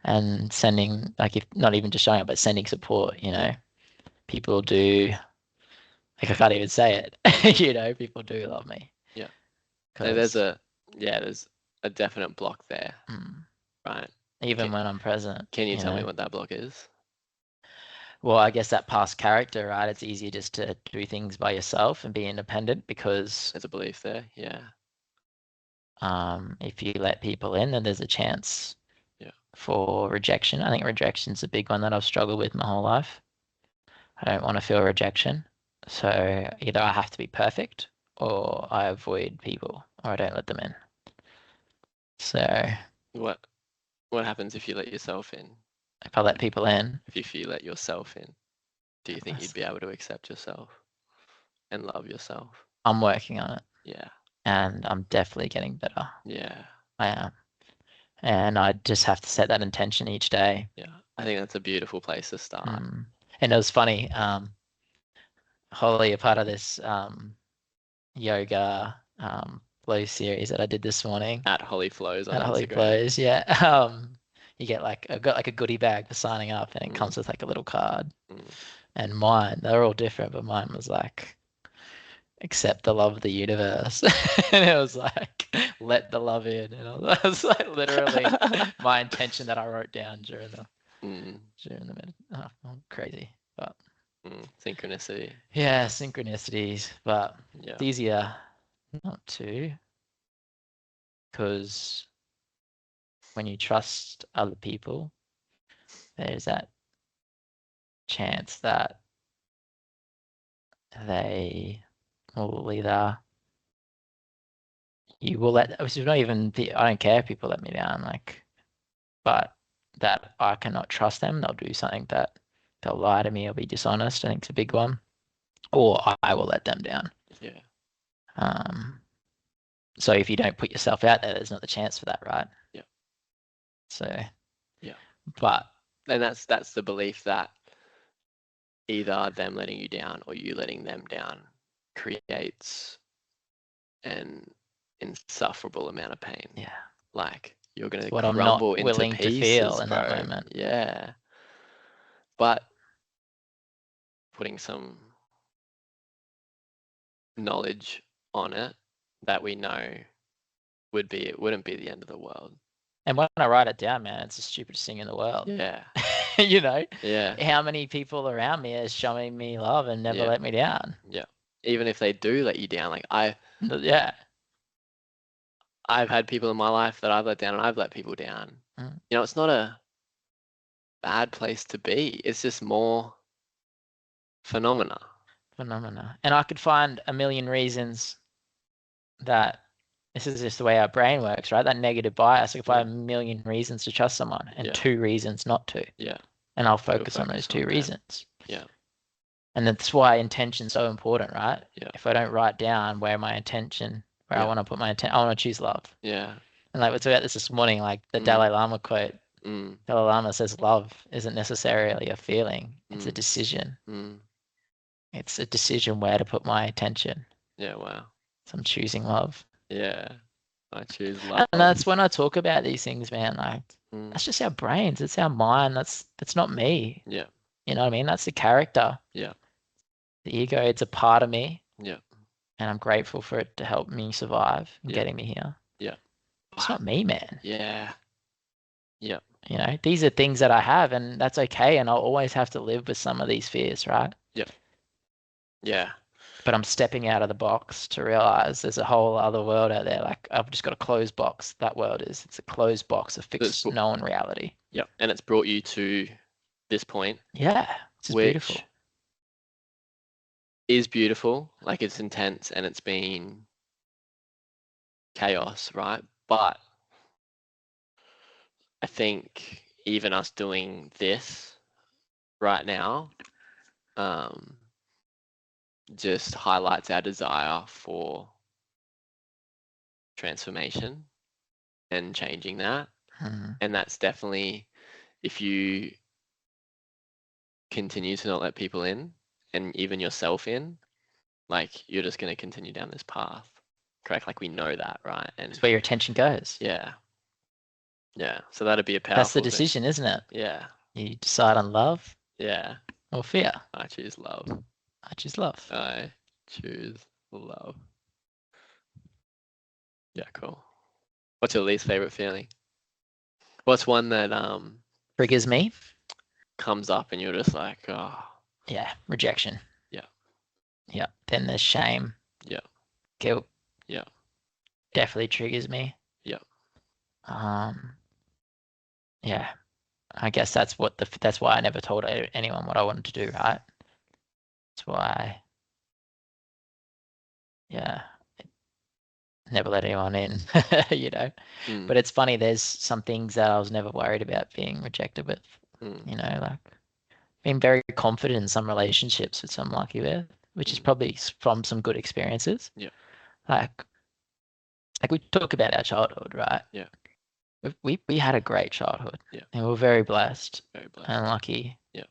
and sending, like, if not even just showing up, but sending support, people do, like, I can't even say it, people do love me. Yeah. There's Because a definite block there, right? even when I'm present, Can you tell me what that block is? well, I guess that past character, right? It's easier just to do things by yourself and be independent because There's a belief there. Yeah. if you let people in, then there's a chance Yeah. for rejection. I think rejection's a big one that I've struggled with my whole life. I don't want to feel rejection. So either I have to be perfect or I avoid people or I don't let them in. So What happens if you let yourself in? if I let people in, If you let yourself in, do you think you'd be able to accept yourself and love yourself? I'm working on it Yeah. and I'm definitely getting better. Yeah. I am. And I just have to set that intention each day. Yeah. I think that's a beautiful place to start. And it was funny, Holly, a part of this yoga flow series that I did this morning At Holly Flows on at Holly Instagram. Flows, yeah. You get I got like a goodie bag for signing up and it comes with like a little card. And mine, they're all different, but mine was like accept the love of the universe. And it was like let the love in. And I was like literally my intention that I wrote down during the minute. Oh, crazy. But Synchronicity. yeah, synchronicities. But Yeah. it's easier not to, because when you trust other people, there's that chance that they will either you will let, which is not even I don't care if people let me down, like, but that I cannot trust them. They'll do something that they'll lie to me or be dishonest. I think it's a big one. Or I will let them down. Yeah. So if you don't put yourself out there, there's not the chance for that, right? Yeah. So yeah. But and that's the belief that either them letting you down or you letting them down creates an insufferable amount of pain. Yeah. Like you're gonna what I'm crumble not into willing to feel pieces, in bro. that moment. Yeah. But putting some knowledge on it that we know it wouldn't be the end of the world. And when I write it down, man, it's the stupidest thing in the world. Yeah. Yeah. How many people around me are showing me love and never let me down? Yeah. Even if they do let you down, like Yeah. I've had people in my life that I've let down and I've let people down. It's not a bad place to be. It's just more phenomena. And I could find a million reasons that this is just the way our brain works, right? That negative bias. I could find a million reasons to trust someone and 2 reasons not to. Yeah. And I'll focus on those 2 reasons. Yeah. And that's why intention's so important, right? Yeah. If I don't write down where my intention, where I want to put my intent, I want to choose love. Yeah. And like we talked about this morning, like the Dalai Lama quote. Dalai Lama says love isn't necessarily a feeling, it's a decision. It's a decision where to put my attention. Yeah, wow. So I'm choosing love. Yeah. I choose love. And that's when I talk about these things, man. Like that's just our brains. It's our mind. That's not me. Yeah. You know what I mean? That's the character. Yeah. The ego, it's a part of me. Yeah. And I'm grateful for it to help me survive and getting me here. Yeah. It's not me, man. Yeah. Yeah. These are things that I have, and that's okay. And I'll always have to live with some of these fears, right? Yeah. Yeah. But I'm stepping out of the box to realize there's a whole other world out there. Like I've just got a closed box. That world is. It's a closed box, a fixed, known reality. Yeah. And it's brought you to this point. Yeah. It's beautiful. Is beautiful. Like it's intense and it's been chaos, right? But I think even us doing this right now just highlights our desire for transformation and changing that. And that's definitely, if you continue to not let people in and even yourself in, like you're just going to continue down this path. Correct? Like we know that, right? And it's where your attention goes. Yeah. Yeah. So that'd be a That's the powerful thing. decision, isn't it? Yeah. You decide on love Yeah. or fear. I choose love. I choose love. I choose love. Yeah, cool. What's your least favorite feeling? What's one that Triggers me. comes up and you're just like, oh, Yeah, rejection. yeah, Yeah. Then there's shame. yeah, Guilt. yeah, Definitely triggers me. yeah, Yeah. I guess that's why I never told anyone what I wanted to do, right? That's why, yeah, never let anyone in, you know. mm, But it's funny, there's some things that I was never worried about being rejected with, mm, you know, like being very confident in some relationships which I'm lucky with, which is mm, probably from some good experiences. yeah, Like like we talk about our childhood, right? yeah, We had a great childhood yeah, and we were very blessed very and blessed. lucky. Yeah,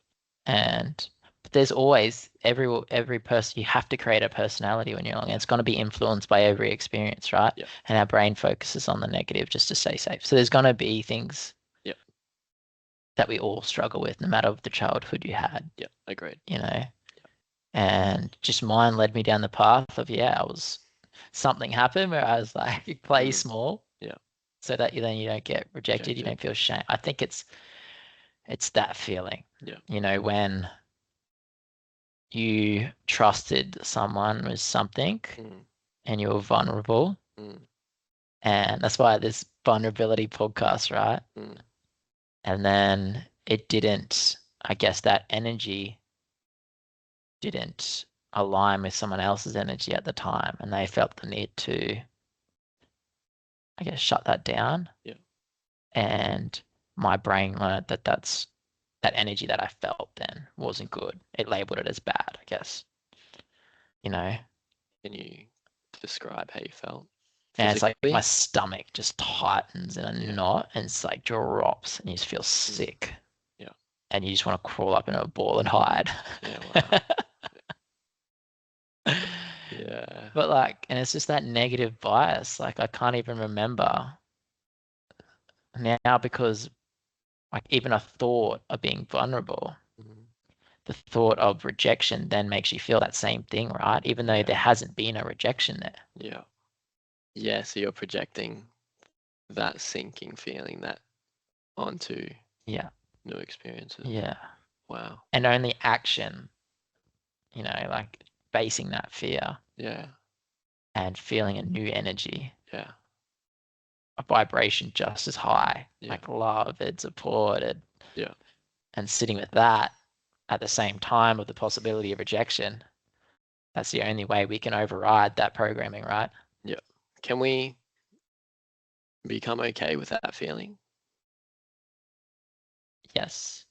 And but there's always every person, you have to create a personality when you're young, and yeah, it's going to be influenced by every experience, right? yeah, And our brain focuses on the negative just to stay safe. So there's going to be things yeah, that we all struggle with, no matter the childhood you had, yeah, agreed. you know. And just mine led me down the path of, yeah, I was something happened where I was like, play Mm, small yeah, so that you don't get rejected, you rejected. don't feel shame. I think it's that feeling, Yeah, you know, when you trusted someone with something mm, and you were vulnerable. mm, And that's why this vulnerability podcast, right? mm, And then it didn't, I guess that energy didn't align with someone else's energy at the time. And they felt the need to, I guess, shut that down. yeah. And my brain learned that that energy that I felt then wasn't good. It labeled it as bad, I guess, you know? Can you describe how you felt And it's like my physically? stomach just tightens in a Yeah, knot and it's like drops and you just feel mm, sick yeah, and you just want to crawl up in a ball and hide. yeah, wow. Yeah, But like, and it's just that negative bias. Like I can't even remember now because like even a thought of being vulnerable, mm, the thought of rejection then makes you feel that same thing, right? Even though yeah, there hasn't been a rejection there. yeah, yeah. So you're projecting that sinking feeling that onto Yeah. new experiences. Yeah. Wow. And only action, like facing that fear Yeah, and feeling a new energy, yeah, a vibration just as high, yeah, like love and supported, yeah, and sitting with that at the same time with the possibility of rejection. That's the only way we can override that programming, right? yeah. Can we become okay with that feeling? Yes.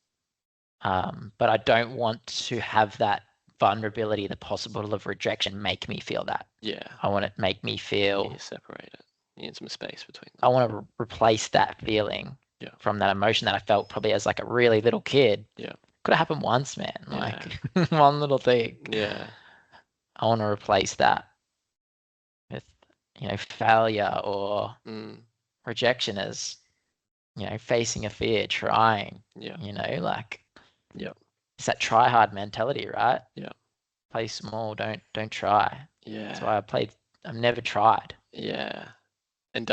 But I don't want to have that vulnerability, the possibility of rejection, make me feel that. Yeah, I want it to make me you need to feel, separate it. You need some space between I them. want to replace that feeling Yeah, from that emotion that I felt probably as like a really little kid. yeah, Could have happened once, man. yeah, Like one little thing. yeah, I want to replace that with, failure or mm, rejection as, facing a fear, trying, yeah, like yeah, it's that try hard mentality, right? yeah, Play small, don't try. That's yeah, why I've never tried. yeah. And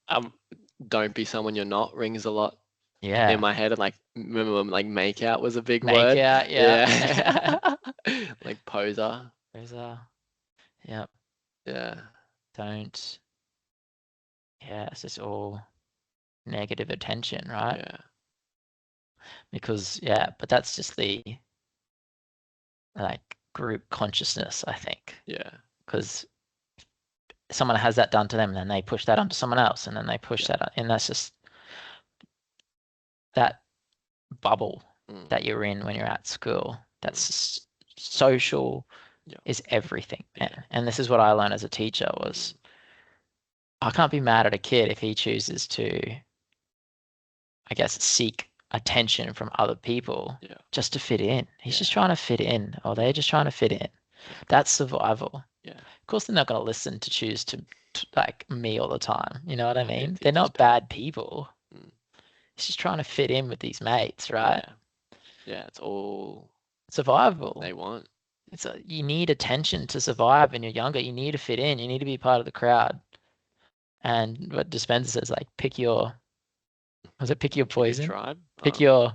um, don't be someone you're not rings a lot in Yeah. my head. And like, remember when like make out was a big Make word? out, Yeah. yeah. Like poser. There's yeah, Yeah, don't, yeah, it's just all negative attention, right? yeah, Because, yeah, but that's just the like group consciousness, I think. yeah, Because someone has that done to them and then they push that onto someone else and then they push yeah, that on, and that's just that bubble mm, that you're in when you're at school. mm, Social yeah, is everything. yeah, And this is what I learned as a teacher mm, was I can't be mad at a kid if he chooses to, I guess, seek attention from other people yeah, just to fit in. He's just yeah, trying to fit in, or yeah, they're just trying to fit in. yeah, That's survival. yeah. Of course, they're not going to listen to choose to like me all the time. You know what I Yeah, mean? They're teacher's not pet. bad people. He's just trying to fit in with these mates, right? Yeah. Yeah, it's all Survival. they want. You need attention to survive when you're younger. You need to fit in. You need to be part of the crowd. And what Dispenza says, like, pick your Pick your poison? tribe. Pick your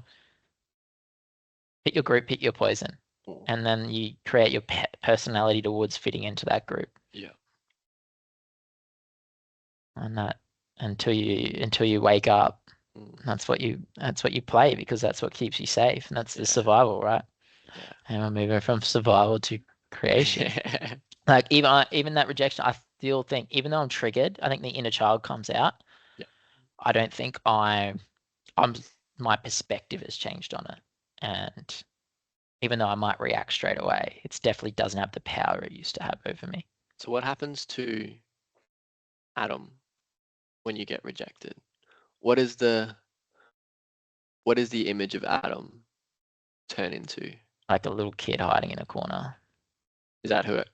group, pick your poison. Oh, And then you create your personality towards fitting into that group. yeah. And that until you wake up, Mm, that's what you play because that's what keeps you safe. And that's the yeah. survival, right? Yeah. And we're moving from survival to creation. Yeah. Like even that rejection, I still think, even though I'm triggered, I think the inner child comes out. Yeah. I don't think I'm my perspective has changed on it. And even though I might react straight away, it definitely doesn't have the power it used to have over me. So what happens to Adam when you get rejected? What is the image of Adam turn into? Like a little kid hiding in a corner. Is that who it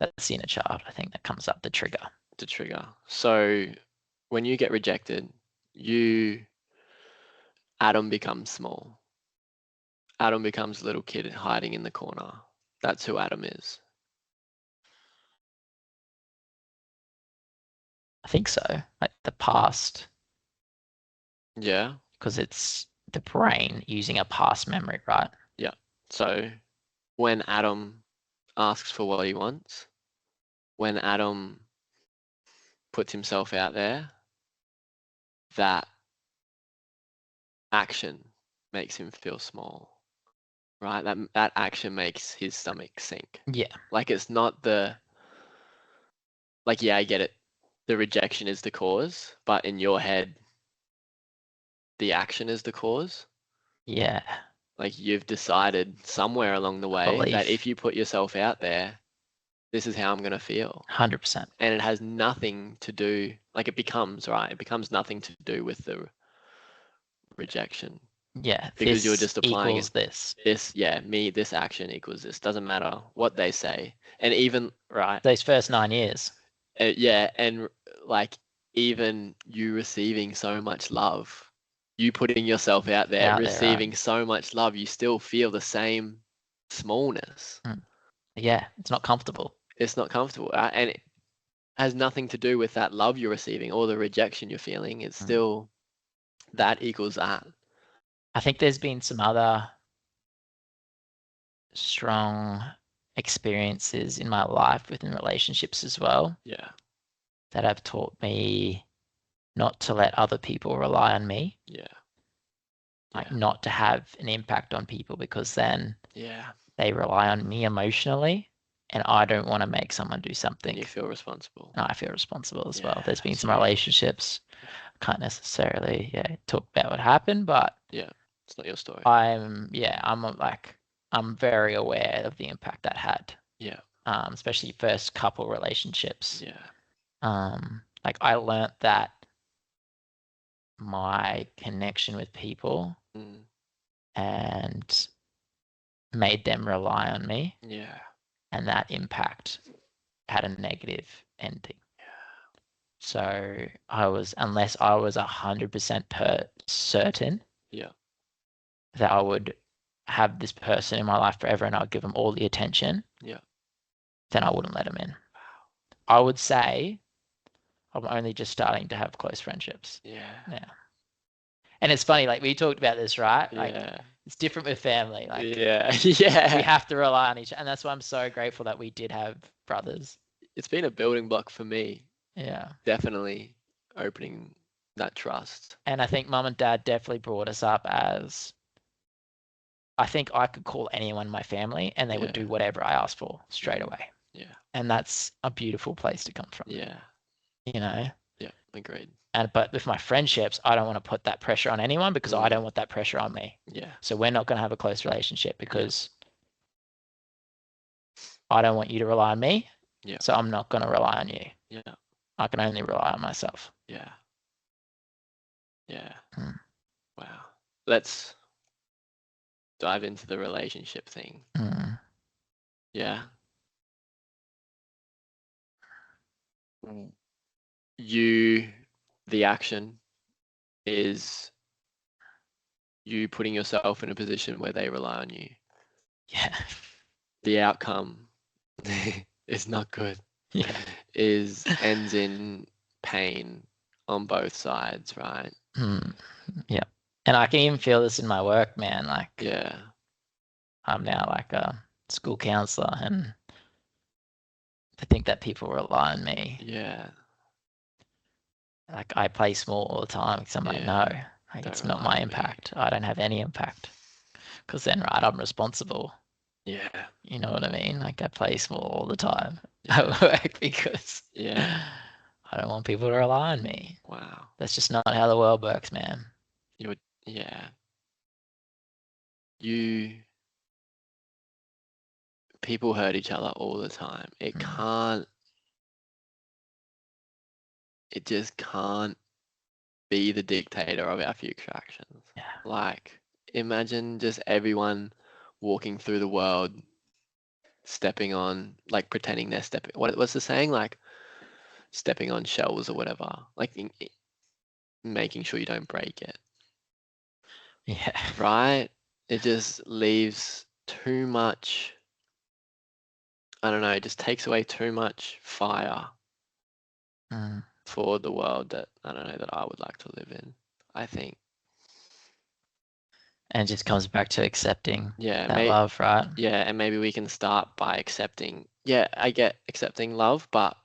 That's the inner child. I think that comes up the trigger. to trigger? So when you get rejected, you Adam becomes small. Adam becomes a little kid hiding in the corner. That's who Adam is. I think so. Like the past, Yeah. because it's the brain using a past memory, right? Yeah. So when Adam asks for what he wants, when Adam puts himself out there, that action makes him feel small, right? That action makes his stomach sink. Yeah. Like it's not yeah, I get it. The rejection is the cause, but in your head, the action is the cause. Yeah. Like you've decided somewhere along the way that if Belief. you put yourself out there, this is how I'm gonna feel. 100%. And it has nothing to do, like it becomes, right? It becomes nothing to do with the rejection Yeah. because you're This just applying equals it. this. This action equals this. Doesn't matter what they say. And even, right, Those first 9 years. yeah, and like even you receiving so much love, you putting yourself out there, Out there, right? receiving so much love, you still feel the same smallness. Mm. Yeah. It's not comfortable. It's not comfortable, right? And it has nothing to do with that love you're receiving or the rejection you're feeling. It's Mm. still that equals that. I think there's been some other strong experiences in my life within relationships as well Yeah, that have taught me not to let other people rely on me, yeah, like yeah, not to have an impact on people because then yeah. they rely on me emotionally and I don't want to make someone do And something. you feel responsible. And I feel responsible as well. Yeah, There's been it's some huge. relationships, Yeah, can't necessarily, talk about what happened, but yeah. It's not your story. I'm very aware of the impact that had, Yeah, especially first couple relationships. yeah, Like I learnt that my connection with people mm, and made them rely on me, yeah, and that impact had a negative ending. So unless I was 100% certain yeah, that I would have this person in my life forever and I'd give them all the attention, yeah. then I wouldn't let them in. I would say I'm only just starting to have close friendships Yeah, now. And it's funny, like we talked about this, right? Like yeah, it's different with family. Like yeah, we yeah. have to rely on each other. And that's why I'm so grateful that we did have brothers. It's been a building block for me, Yeah. definitely opening that trust. And I think mum and dad definitely brought us up as I think I could call anyone my family and they would Yeah, do whatever I asked for straight mm, away. yeah, And that's a beautiful place to come from, yeah, you know? yeah. Agreed. But with my friendships, I don't want to put that pressure on anyone because I Mm, don't want that pressure on me. yeah, So we're not going to have a close relationship yeah, because I don't want you to rely on me. yeah, So I'm not going to rely on you. yeah, I can only rely on myself. yeah, yeah. Mm, Wow. Let's dive into the relationship thing. mm, Yeah. Mm. You, the action is you putting yourself in a position where they rely on you. Yeah. The outcome is not good. Yeah. Ends in pain on both sides, right? Yeah. And I can even feel this in my work, man. Like Yeah. I'm now like a school counselor, and to think that people rely on me. Yeah. Like I play small all the time because I'm like, no, Yeah. like Don't it's not rely my on me. impact. I don't have any impact. Because then, right, I'm responsible. Yeah. You know what I mean? Like I play small all the time Yeah. at work because Yeah. I don't want people to rely on me. Wow. That's just not how the world works, man. Yeah. You People hurt each other all the time. It just can't be the dictator of our future actions. Yeah. Like, imagine just everyone walking through the world, stepping on, like pretending they're stepping. What's the saying? Like, stepping on shells or whatever. Like, making sure you don't break it. Yeah. Right? It just leaves too much. I don't know. It just takes away too much fire for the world that I don't know that I would like to live in. I think. And it just comes back to accepting Yeah, that love, right? yeah, and maybe we can start by accepting. Yeah, I get accepting love, but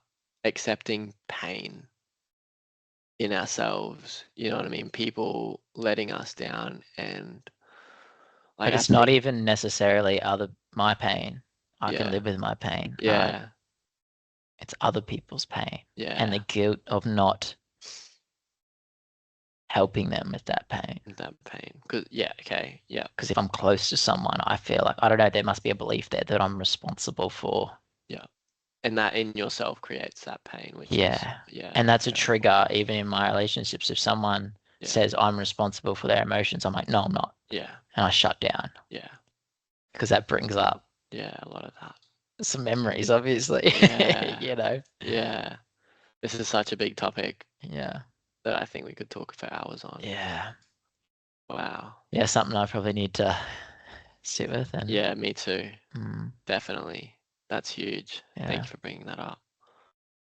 accepting pain in ourselves. You know what I mean? People letting us down, and like Like I it's not think, even necessarily my pain. I can yeah, live with my pain, right? yeah, It's other people's pain and the yeah, guilt of not helping them with that pain. that pain. Cause yeah, okay, yeah, Because if I'm close to someone, I feel like, I don't know, there must be a belief there that I'm responsible for. yeah, and that in yourself creates that pain, which is Yeah. yeah, And that's a terrible. trigger even in my relationships. If someone Yeah, says I'm responsible for their emotions, I'm like, no, I'm not. yeah, And I shut down yeah, because that brings up yeah, a lot of that. some memories, obviously. Yeah, You know? yeah. This is such a big topic Yeah. that I think we could talk for hours on. Yeah. Wow. Yeah. Something I probably need to sit with and, Yeah, me too. mm, Definitely. That's huge. yeah. Thanks for bringing that up.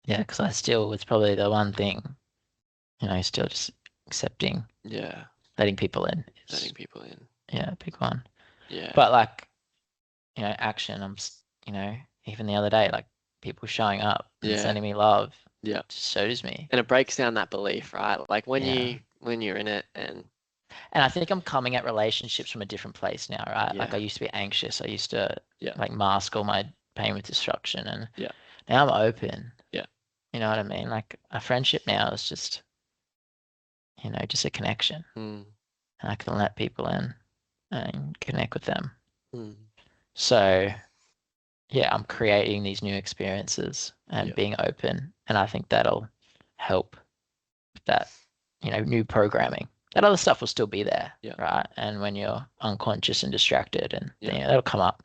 Yeah. Because it's probably the one thing, still just accepting, Yeah, letting people in is, letting people in. yeah, a big one. Yeah, But like, action, even the other day, like people showing up and yeah, sending me love yeah. just shows me. And it breaks down that belief, right? Like Yeah. when you're in it and And I think I'm coming at relationships from a different place now, right? Like I yeah, used to be anxious. I used to yeah, like mask all my pain with destruction. And yeah, now I'm open. yeah. You know what I mean? Like a friendship now is just a connection. Mm, And I can let people in and connect with them. mm, So yeah, I'm creating these new experiences and yeah, being open. And I think that'll help with that, new programming. That other stuff will still be there, yeah, right? And when you're unconscious and distracted, and yeah, that'll come up,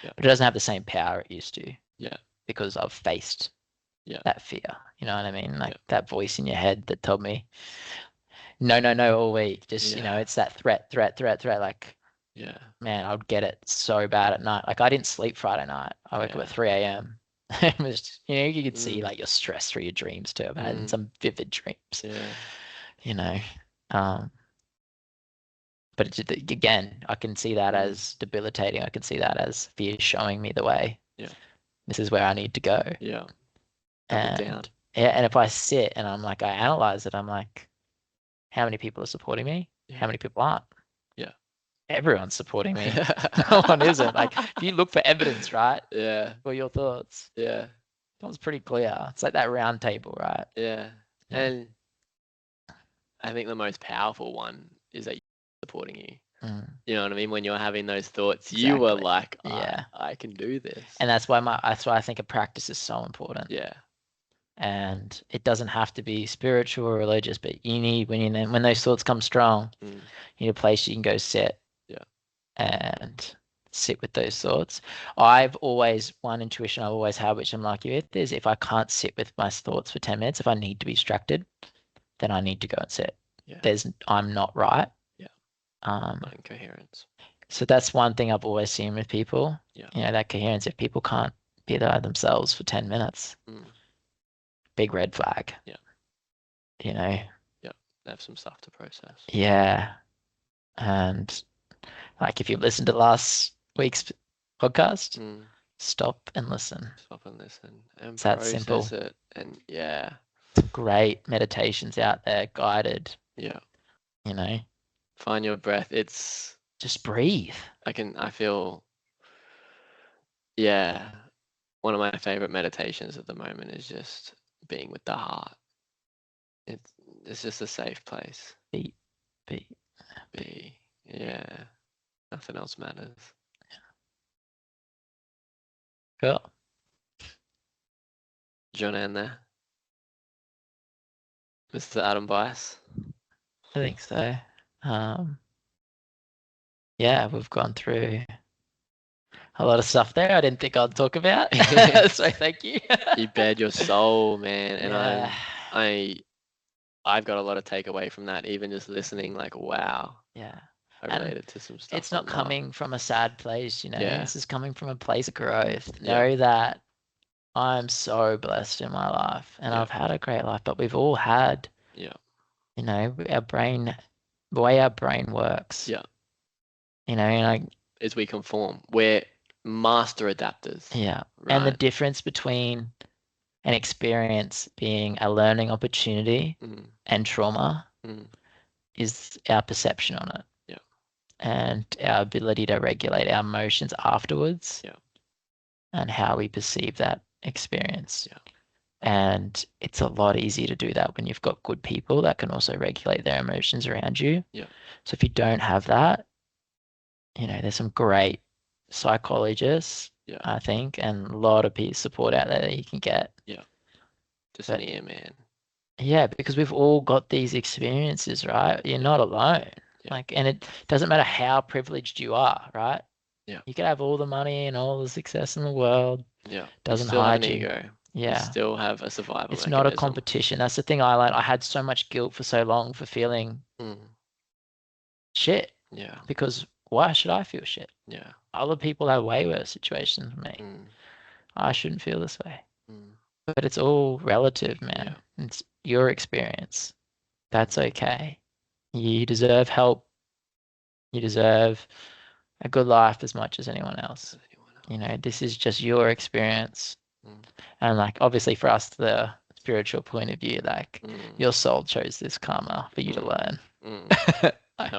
yeah, but it doesn't have the same power it used to yeah, because I've faced yeah, that fear. You know what I mean? Like yeah, that voice in your head that told me, no, no, no, all week. Just, yeah, it's that threat, threat, threat, threat. Like, yeah, man, I'd get it so bad at night. Like I didn't sleep Friday night. I woke up yeah. at 3 a.m. It was, you could see Mm, like your stress through your dreams too. I've had mm, some vivid dreams, yeah, you know. Um, but again, I can see that mm, as debilitating. I can see that as fear showing me the way. yeah, This is where I need to go. yeah. Double down. And yeah, and if I sit and I analyze it, I'm like, how many people are supporting me? How Yeah, many people aren't? yeah. Everyone's supporting me. No one isn't. Like, if you look for evidence, right, Yeah, for your thoughts, yeah, it was pretty clear. It's like that round table, right? yeah. Yeah. And I think the most powerful one is that you're supporting you. Mm, You know what I mean? When you're having those thoughts, you were exactly. like, Yeah. I can do this. And that's why I think a practice is so important. Yeah, And it doesn't have to be spiritual or religious, but you need when those thoughts come strong, mm, you need a place you can go sit yeah, and sit with those thoughts. I've always one intuition I've always had, which I'm like you, is if I can't sit with my thoughts for 10 minutes, if I need to be distracted, then I need to go and sit. yeah, I'm not right. yeah, Mind coherence. So that's one thing I've always seen with people. Yeah. You know, that coherence. If people can't be there themselves for 10 minutes, big red flag. Yeah. You know, Yeah. They have some stuff to process. yeah. And like if you've listened to last week's podcast, stop and listen. Stop and listen and It's that process simple. it. And yeah. Great meditations out there, guided. Yeah. You know, Find your breath. It's just breathe. I feel, yeah. One of my favorite meditations at the moment is just being with the heart. It's just a safe place. Beat. Be. Yeah. Nothing else matters. Cool. Do you want to end there? Mr. Adam Bice? I think so. Yeah, we've gone through a lot of stuff there I didn't think I'd talk about. So thank you. You bared your soul, man. And Yeah. I've got a lot of takeaway from that, even just listening, like, wow. Yeah. I And related to some stuff it's a not lot. coming from a sad place, you know. Yeah. This is coming from a place of growth. Yeah. Know that I'm so blessed in my life and Yeah. I've had a great life, but we've all had, Yeah. you know, the way our brain works. Yeah. You know, and As we conform, we're master adapters. yeah. Right? And the difference between an experience being a learning opportunity and trauma is our perception on it. Yeah. And our ability to regulate our emotions afterwards. Yeah. And how we perceive that experience. Yeah. And it's a lot easier to do that when you've got good people that can also regulate their emotions around you. Yeah. So if you don't have that, you know, there's some great psychologists, Yeah. I think, and a lot of peer support out there that you can get. Yeah. Just an ear, man. Yeah, because we've all got these experiences, right? You're not alone. Yeah. Like, and it doesn't matter how privileged you are, right? Yeah. You could have all the money and all the success in the world. Yeah. Doesn't you still have hide an you. ego. Yeah. You still have a survival It's mechanism. not a competition. That's the thing I learned. I had so much guilt for so long for feeling shit. Yeah. Because why should I feel shit? Yeah. Other people have way worse situations than me. I shouldn't feel this way. But it's all relative, man. Yeah. It's your experience. That's okay. You deserve help. You deserve a good life as much as anyone else. You know, this is just your experience. And like, obviously for us, the spiritual point of view, like your soul chose this karma for you to learn. Like,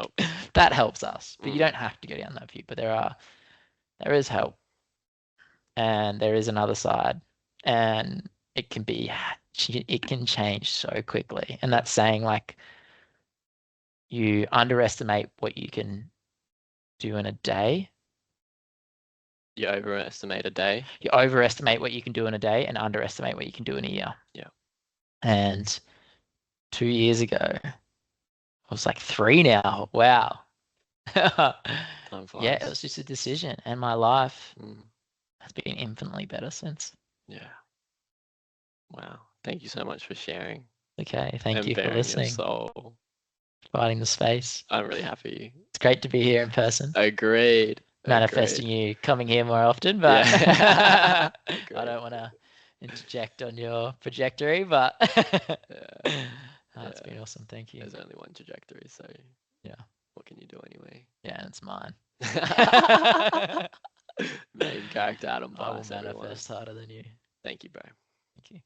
that helps us, but you don't have to go down that view. But there is help, and there is another side, and it can change so quickly. And that's saying like you underestimate what you can do in a day. You overestimate a day. You overestimate what you can do in a day and underestimate what you can do in a year. Yeah. And 2 years ago, I was like 3 now. Wow. Time flies. Yeah, it was just a decision, and my life has been infinitely better since. Yeah. Wow. Thank you so much for sharing. Okay, thank you for listening. Your soul. Providing the space. I'm really happy. It's great to be here in person. Agreed. Manifesting you coming here more often, but yeah. I don't want to interject on your trajectory, but it's been awesome. Thank you. There's only one trajectory, so yeah. What can you do anyway? Yeah, and it's mine. Main character Adam Bice. I will manifest harder than you. Thank you, bro. Thank you.